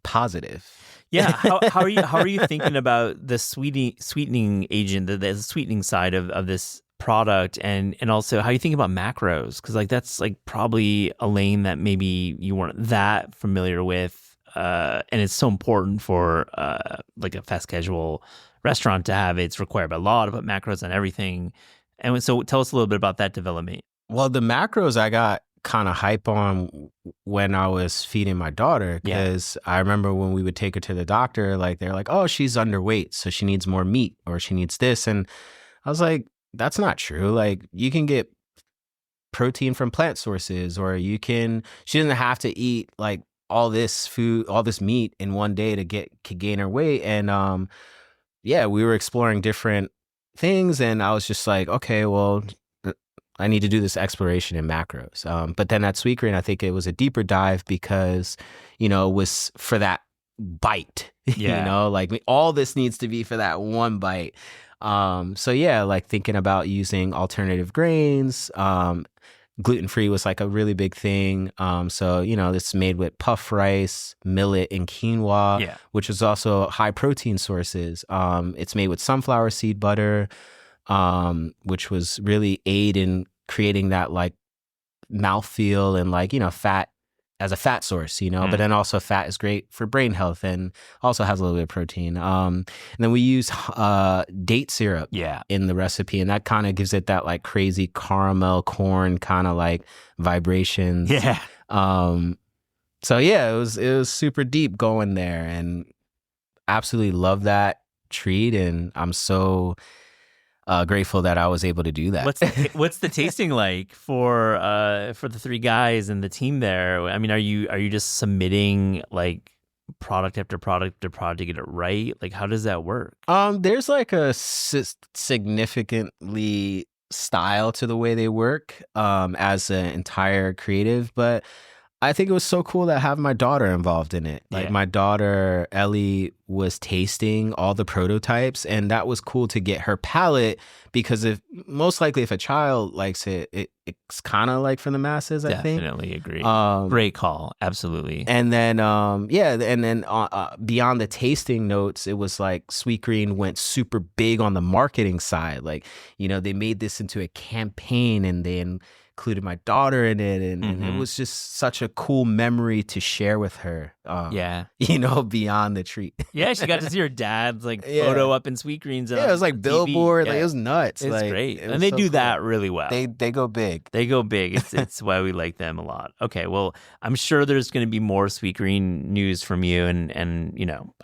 positive. Yeah. How are you thinking about the sweetening agent, the sweetening side of this product, and also how you think about macros? Because like that's like probably a lane that maybe you weren't that familiar with, and it's so important for like a fast casual restaurant to have. It's required by law to put macros on everything. And so tell us a little bit about that development. Well, the macros I got kind of hype on when I was feeding my daughter, because I remember when we would take her to the doctor, like they're like, oh, she's underweight, so she needs more meat or she needs this. And I was like, that's not true. Like you can get protein from plant sources, or she doesn't have to eat like all this food, all this meat in one day to gain her weight. And we were exploring different things, and I was just like, okay, well, I need to do this exploration in macros. But then at Sweetgreen, I think it was a deeper dive because, it was for that bite, like all this needs to be for that one bite. Like thinking about using alternative grains, gluten-free was like a really big thing. It's made with puff rice, millet, and quinoa, which is also high protein sources. It's made with sunflower seed butter, which was really aid in creating that like mouthfeel and like, fat as a fat source, but then also fat is great for brain health and also has a little bit of protein. And then we use date syrup in the recipe, and that kind of gives it that like crazy caramel corn kind of like vibrations. It was super deep going there, and absolutely love that treat, and I'm so grateful that I was able to do that. What's the tasting like for the three guys and the team there? I mean, are you just submitting like product after product after product to get it right? Like, how does that work? There's like a significantly style to the way they work as an entire creative, but I think it was so cool to have my daughter involved in it. Like my daughter, Ellie, was tasting all the prototypes, and that was cool to get her palate, because most likely if a child likes it, it's kind of like for the masses, I think. Definitely agree. Great call. Absolutely. And then, beyond the tasting notes, it was like Sweetgreen went super big on the marketing side. Like, they made this into a campaign, and they included my daughter in it, and it was just such a cool memory to share with her. Beyond the treat. Yeah, she got to see her dad's like photo up in Sweetgreens. It was like billboard. Yeah. Like, it was nuts. It's like, great, and they do that really well. They go big. They go big. It's why we like them a lot. Okay, well, I'm sure there's going to be more Sweetgreen news from you, and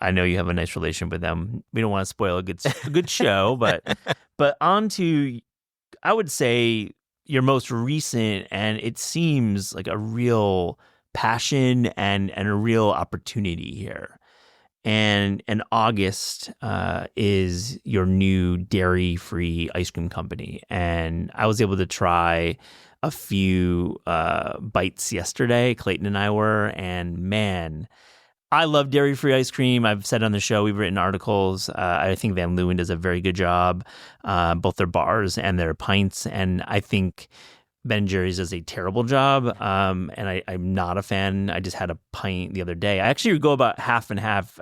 I know you have a nice relationship with them. We don't want to spoil a good show, but on to, I would say, your most recent, and it seems like a real passion and a real opportunity here. And August is your new dairy-free ice cream company. And I was able to try a few bites yesterday. Clayton and I were, and man, I love dairy-free ice cream. I've said on the show, we've written articles. I think Van Leeuwen does a very good job, both their bars and their pints. And I think Ben & Jerry's does a terrible job, and I'm not a fan. I just had a pint the other day. I actually go about half and half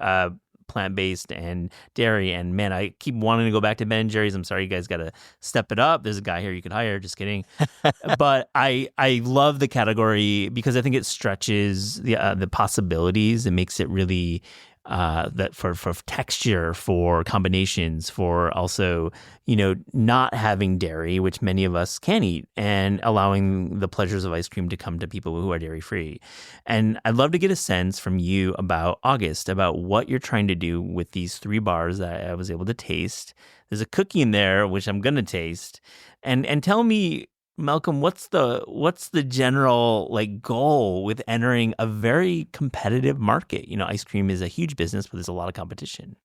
plant-based and dairy, and man, I keep wanting to go back to Ben & Jerry's. I'm sorry, you guys got to step it up. There's a guy here you could hire. Just kidding. But I love the category because I think it stretches the possibilities. It makes it really that for texture, for combinations, for also not having dairy, which many of us can eat, and allowing the pleasures of ice cream to come to people who are dairy free. And I'd love to get a sense from you about August, about what you're trying to do with these 3 bars that I was able to taste. There's a cookie in there which I'm gonna taste, and tell me, Malcolm, what's the general like goal with entering a very competitive market? Ice cream is a huge business, but there's a lot of competition.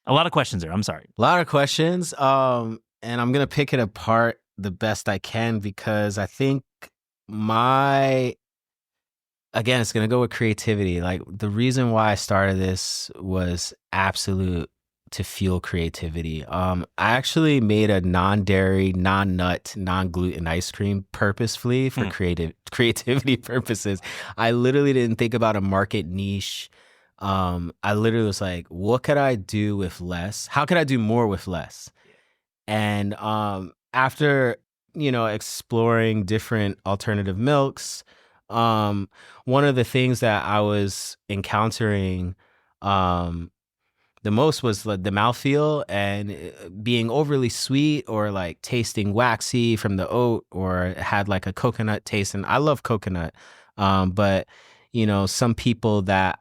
A lot of questions there. I'm sorry. A lot of questions. And I'm gonna pick it apart the best I can, because I think my again, it's gonna go with creativity. Like the reason why I started this was absolute to fuel creativity. I actually made a non-dairy, non-nut, non-gluten ice cream purposefully for creativity purposes. I literally didn't think about a market niche. I literally was like, what could I do with less? How could I do more with less? And after, exploring different alternative milks, one of the things that I was encountering the most was like the mouthfeel and being overly sweet or like tasting waxy from the oat or it had like a coconut taste. And I love coconut. But, some people that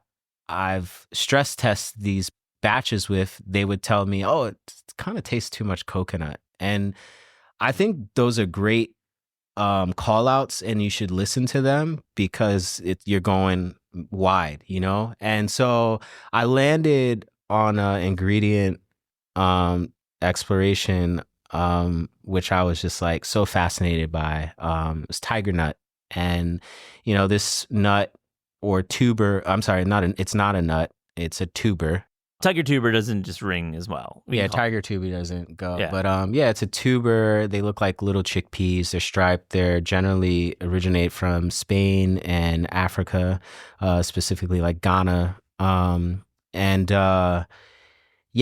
I've stress tested these batches with, they would tell me, oh, it kind of tastes too much coconut. And I think those are great call outs and you should listen to them because you're going wide, And so I landed on an ingredient exploration, which I was just like so fascinated by. It was tiger nut. And, this nut or tuber, I'm sorry, it's not a nut, it's a tuber. Tiger tuber doesn't just ring as well. Yeah, tiger tuber doesn't go. Yeah. But it's a tuber. They look like little chickpeas. They're striped. They're generally originate from Spain and Africa, specifically like Ghana.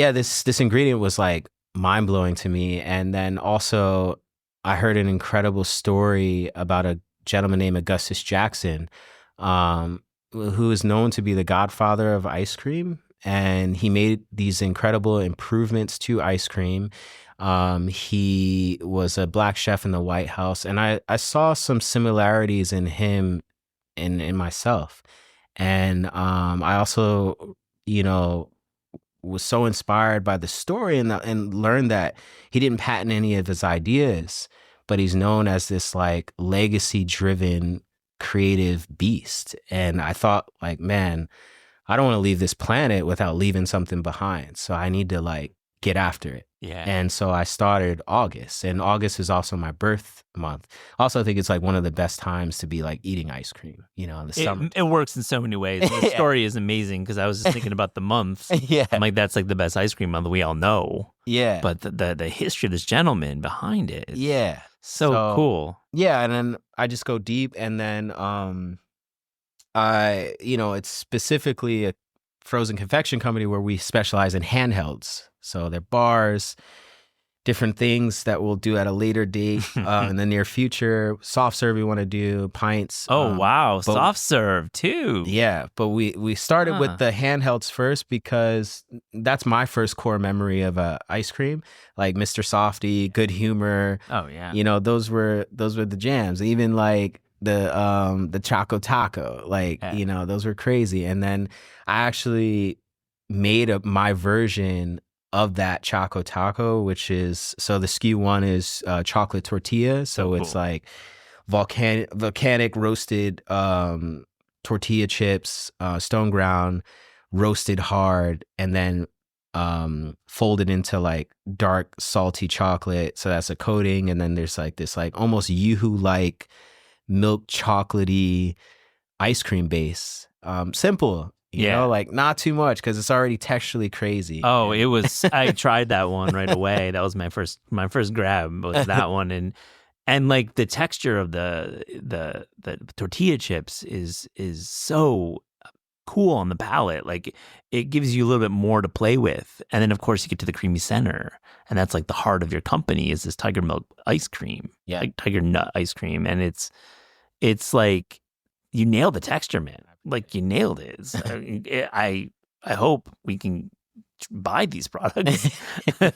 This ingredient was like mind blowing to me. And then also I heard an incredible story about a gentleman named Augustus Jackson, who is known to be the godfather of ice cream. And he made these incredible improvements to ice cream. He was a black chef in the White House. And I saw some similarities in him and in myself. And I also, was so inspired by the story and learned that he didn't patent any of his ideas, but he's known as this like legacy driven creative beast. And I thought like, man, I don't want to leave this planet without leaving something behind. So I need to like get after it. Yeah. And so I started August, and August is also my birth month. Also, I think it's like one of the best times to be like eating ice cream, in the summer. It works in so many ways. The story is amazing because I was just thinking about the month. Yeah. I'm like, that's like the best ice cream month we all know. Yeah. But the history of this gentleman behind it. Yeah. So cool. Yeah. And then I just go deep, and then it's specifically a frozen confection company where we specialize in handhelds. So they're bars, different things that we'll do at a later date in the near future. Soft serve we want to do, pints. Oh, wow. Soft serve too. Yeah. But we started with the handhelds first because that's my first core memory of ice cream. Like Mr. Softy, Good Humor. Oh, yeah. Those were the jams. Even like the Choco Taco, like, those were crazy. And then I actually made my version of that Choco Taco, which is, so the SKU one is chocolate tortilla. So it's cool. Like volcanic roasted tortilla chips, stone ground, roasted hard, and then folded into like dark salty chocolate. So that's a coating. And then there's like this like almost Yoo-hoo like milk chocolatey ice cream base. Simple, you know, like not too much because it's already texturally crazy. Oh, it was. I tried that one right away. That was my first grab was that one, and like the texture of the tortilla chips is so cool on the palate. Like it gives you a little bit more to play with, and then of course you get to the creamy center, and that's like the heart of your company is this tiger milk ice cream, like tiger nut ice cream, and it's like you nailed the texture, man. Like you nailed it. I hope we can buy these products.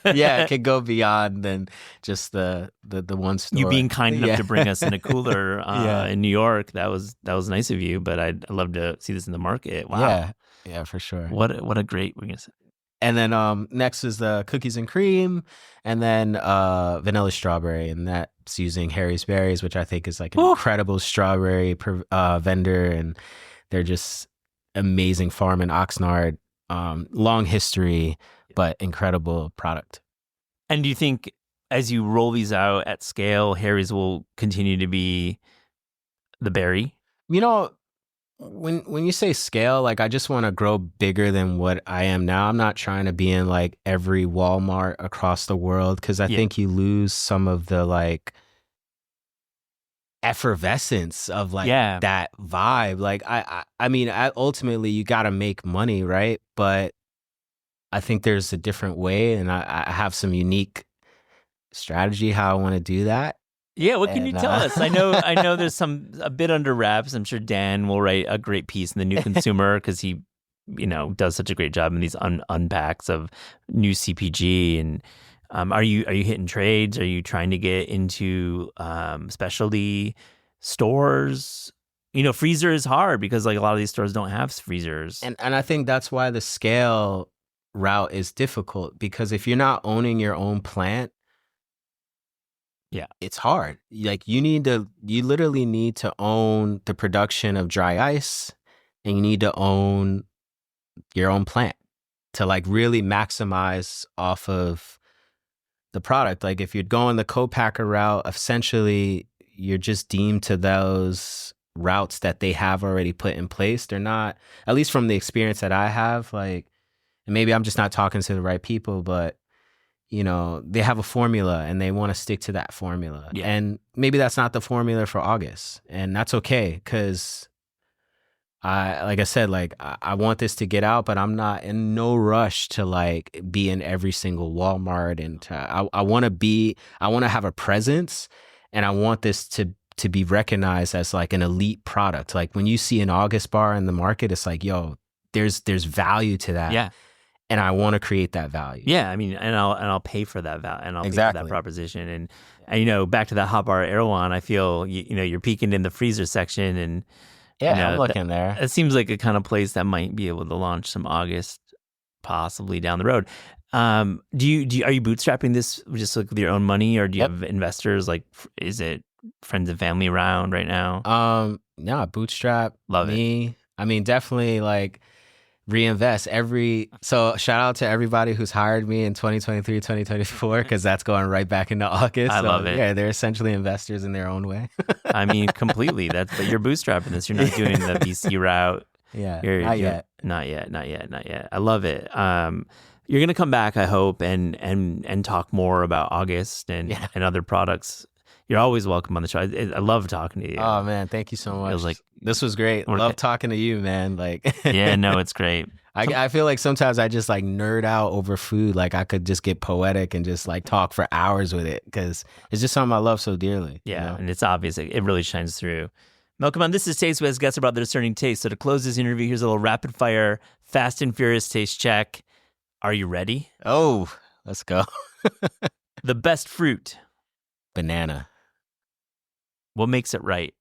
Yeah, it could go beyond than just the one store. You being kind enough to bring us in a cooler in New York, that was nice of you. But I'd love to see this in the market. Wow. Yeah, for sure. What a great. We're gonna say. And then next is the cookies and cream, and then vanilla strawberry, and that's using Harry's Berries, which I think is like an incredible strawberry vendor, and they're just amazing farm in Oxnard. Long history, but incredible product. And do you think as you roll these out at scale, Harry's will continue to be the berry? When you say scale, like I just want to grow bigger than what I am now. I'm not trying to be in like every Walmart across the world because I Yeah. think you lose some of the like effervescence of like Yeah. that vibe. Like I mean, ultimately you got to make money, right? But I think there's a different way, and I have some unique strategy how I want to do that. Yeah, what can you And tell us? I know there's some a bit under wraps. I'm sure Dan will write a great piece in the New Consumer because he, does such a great job in these unpacks of new CPG. And are you hitting trades? Are you trying to get into specialty stores? Freezer is hard because like a lot of these stores don't have freezers. and I think that's why the scale route is difficult because if you're not owning your own plant, Yeah. it's hard. Like you literally need to own the production of dry ice, and you need to own your own plant to like really maximize off of the product. Like if you're going the co-packer route, essentially you're just deemed to those routes that they have already put in place. They're not, at least from the experience that I have, like, and maybe I'm just not talking to the right people, but they have a formula and they want to stick to that formula. Yeah. And maybe that's not the formula for August. And that's okay because like I said, like I want this to get out, but I'm not in no rush to like be in every single Walmart. And I want to have a presence, and I want this to be recognized as like an elite product. Like when you see an August bar in the market, it's like, yo, there's value to that. Yeah. And I want to create that value. Yeah, I mean, and I'll pay for that value, and I'll pay for Exactly. that proposition, and back to that hot bar Erewhon, I feel you're peeking in the freezer section, and Yeah, I'm looking there. It seems like a kind of place that might be able to launch some August, possibly down the road. Are you bootstrapping this just like with your own money, or do you have investors? Like, is it friends and family around right now? No, bootstrap. Love me. I mean, definitely like reinvest so shout out to everybody who's hired me in 2023, 2024, because that's going right back into August. I love it. Yeah, they're essentially investors in their own way. I mean, completely. But you're bootstrapping this. You're not doing the VC route. Yeah, Not yet. I love it. You're gonna come back, I hope, and talk more about August and other products. You're always welcome on the show. I love talking to you. Oh man, thank you so much. It was like, this was great. Love talking to you, man. Like, yeah, no, it's great. I feel like sometimes I just like nerd out over food. Like I could just get poetic and just like talk for hours with it because it's just something I love so dearly. Yeah, and it's obvious. It really shines through. Malcolm, on This Is Taste, with guests about their discerning taste. So to close this interview, here's a little rapid fire, fast and furious taste check. Are you ready? Oh, let's go. The best fruit. Banana. What makes it right?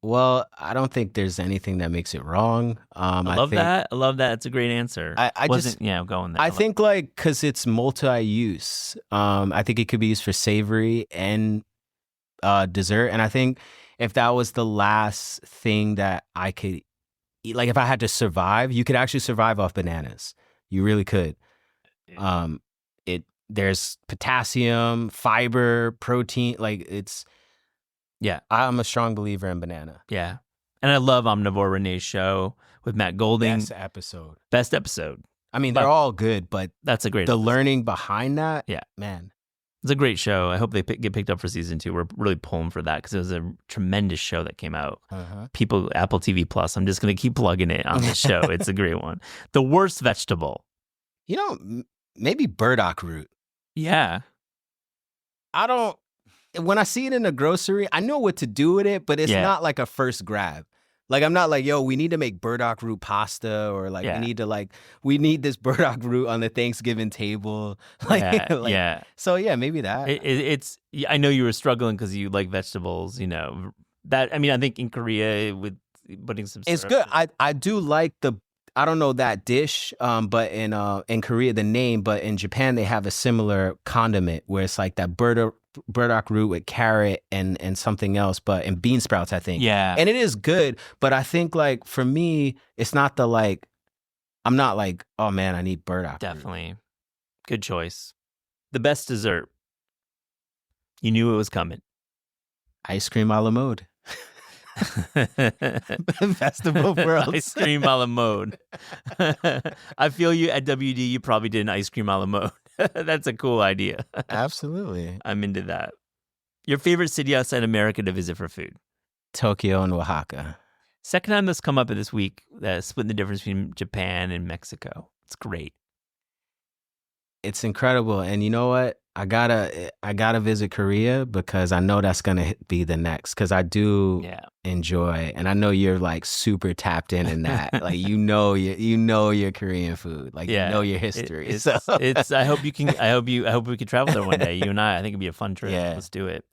Well, I don't think there's anything that makes it wrong. I love that. It's a great answer. Go on there. I think like because it's multi-use. I think it could be used for savory and dessert. And I think if that was the last thing that I could eat, like if I had to survive, you could actually survive off bananas. You really could. There's potassium, fiber, protein. Like I'm a strong believer in banana. Yeah. And I love Omnivore Renee's show with Matt Golding. Best episode. I mean, they're all good, but that's a great episode. Learning behind that. Yeah. Man. It's a great show. I hope they get picked up for season 2. We're really pulling for that because it was a tremendous show that came out. People, Apple TV Plus. I'm just going to keep plugging it on the show. It's a great one. The worst vegetable. Maybe burdock root. Yeah. When I see it in the grocery, I know what to do with it, but it's not like a first grab. Like I'm not like, yo, we need to make burdock root pasta, or like we need this burdock root on the Thanksgiving table. So yeah, maybe that. It's I know you were struggling because you like vegetables, That I mean, I think in Korea with putting some it's good. I do like I don't know that dish, but in Korea the name, but in Japan they have a similar condiment where it's like that burdock root with carrot and something else, but in bean sprouts, I think. Yeah. And it is good, but I think like for me, it's not I'm not like, oh man, I need burdock Definitely. Root. Good choice. The best dessert. You knew it was coming. Ice cream a la mode. Festival Worlds. Ice cream a la mode. I feel you at WD, you probably did an ice cream a la mode. That's a cool idea. Absolutely. I'm into that. Your favorite city outside America to visit for food? Tokyo and Oaxaca. Second time that's come up this week, splitting the difference between Japan and Mexico. It's great. It's incredible. And you know what? I gotta visit Korea because I know that's gonna be the next. Because I do enjoy, and I know you're like super tapped in that. Like you know your Korean food. Like you know your history. It's I hope we can travel there one day. You and I think it'd be a fun trip. Yeah. Let's do it.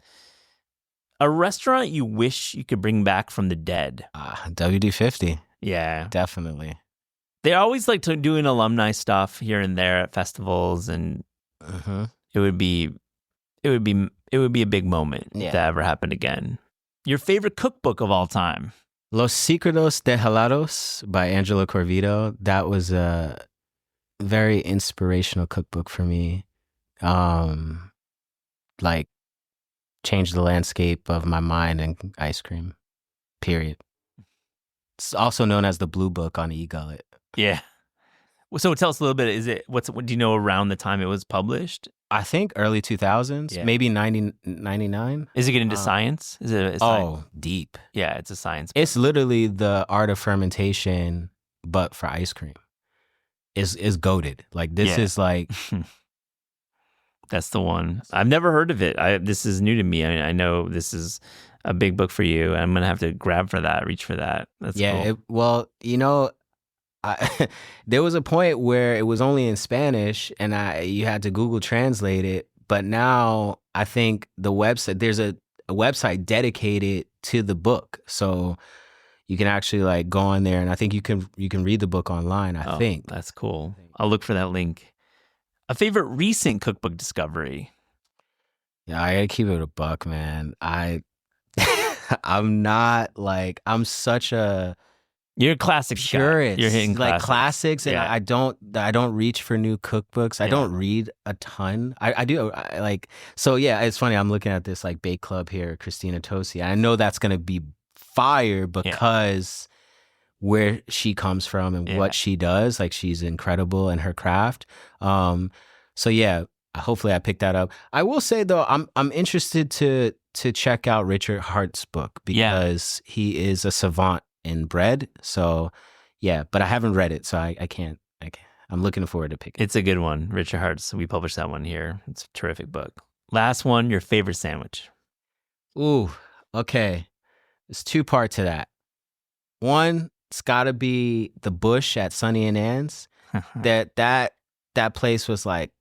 A restaurant you wish you could bring back from the dead. WD-50. Yeah, Definitely. they always like to doing alumni stuff here and there at festivals, and it would be a big moment if that ever happened again. Your favorite cookbook of all time? Los Secretos de Helados by Angelo Corvito. That was a very inspirational cookbook for me. Like changed the landscape of my mind and ice cream. Period. It's also known as the Blue Book on eGullet. Yeah. So tell us a little bit. What do you know around the time it was published? I think early 2000s, maybe 99. Is it getting into science? Is it? Deep. Yeah, it's a science book. It's literally the art of fermentation, but for ice cream. Is goated. Like this is like. That's the one. I've never heard of it. This is new to me. I know this is a big book for you. I'm gonna have to reach for that. That's cool. There was a point where it was only in Spanish and you had to Google translate it. But now I think there's a website dedicated to the book. So you can actually like go on there and I think you can read the book online, I think. That's cool. I'll look for that link. A favorite recent cookbook discovery? Yeah, I gotta keep it a buck, man. I'm such a You're a classics purist. Guy. You're hitting like classics, and I don't reach for new cookbooks. I don't read a ton. I do. It's funny. I'm looking at this like bake club here, Christina Tosi. I know that's gonna be fire because where she comes from and what she does. Like she's incredible in her craft. Hopefully I picked that up. I will say though, I'm interested to check out Richard Hart's book because he is a savant in bread. So but I haven't read it, so I can't. I'm looking forward to picking it. It's a good one. Richard Hart's. We published that one here. It's a terrific book. Last one, your favorite sandwich? Ooh, okay. There's two parts to that. One, it's got to be the Bush at Sonny and Ann's. that place was like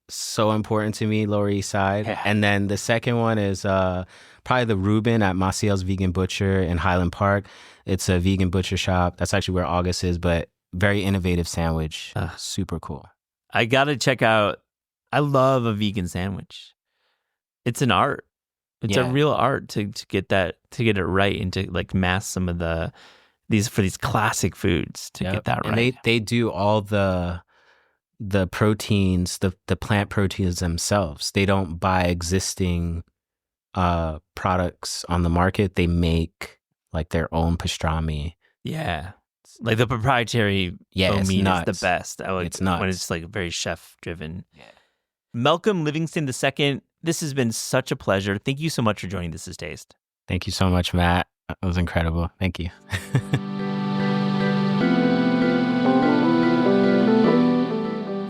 so important to me, Lower East Side. Yeah. And then the second one is probably the Reuben at Maciel's Vegan Butcher in Highland Park. It's a vegan butcher shop. That's actually where August is, but very innovative sandwich. Super cool. I got to check out. I love a vegan sandwich. It's an art. It's a real art to get it right and to like mask some of these classic foods to get that right. And they do all the proteins, the plant proteins themselves. They don't buy existing products on the market. They make like their own pastrami. Yeah. Like the proprietary meat is the best. It's nuts. When it's like very chef driven. Yeah. Malcolm Livingston II, this has been such a pleasure. Thank you so much for joining This Is Taste. Thank you so much, Matt. It was incredible. Thank you.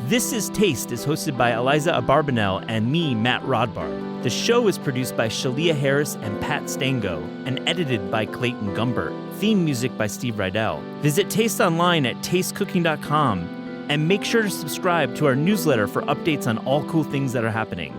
This Is Taste is hosted by Eliza Abarbanel and me, Matt Rodbard. The show is produced by Shalia Harris and Pat Stango and edited by Clayton Gumbert. Theme music by Steve Rydell. Visit Taste online at tastecooking.com and make sure to subscribe to our newsletter for updates on all cool things that are happening.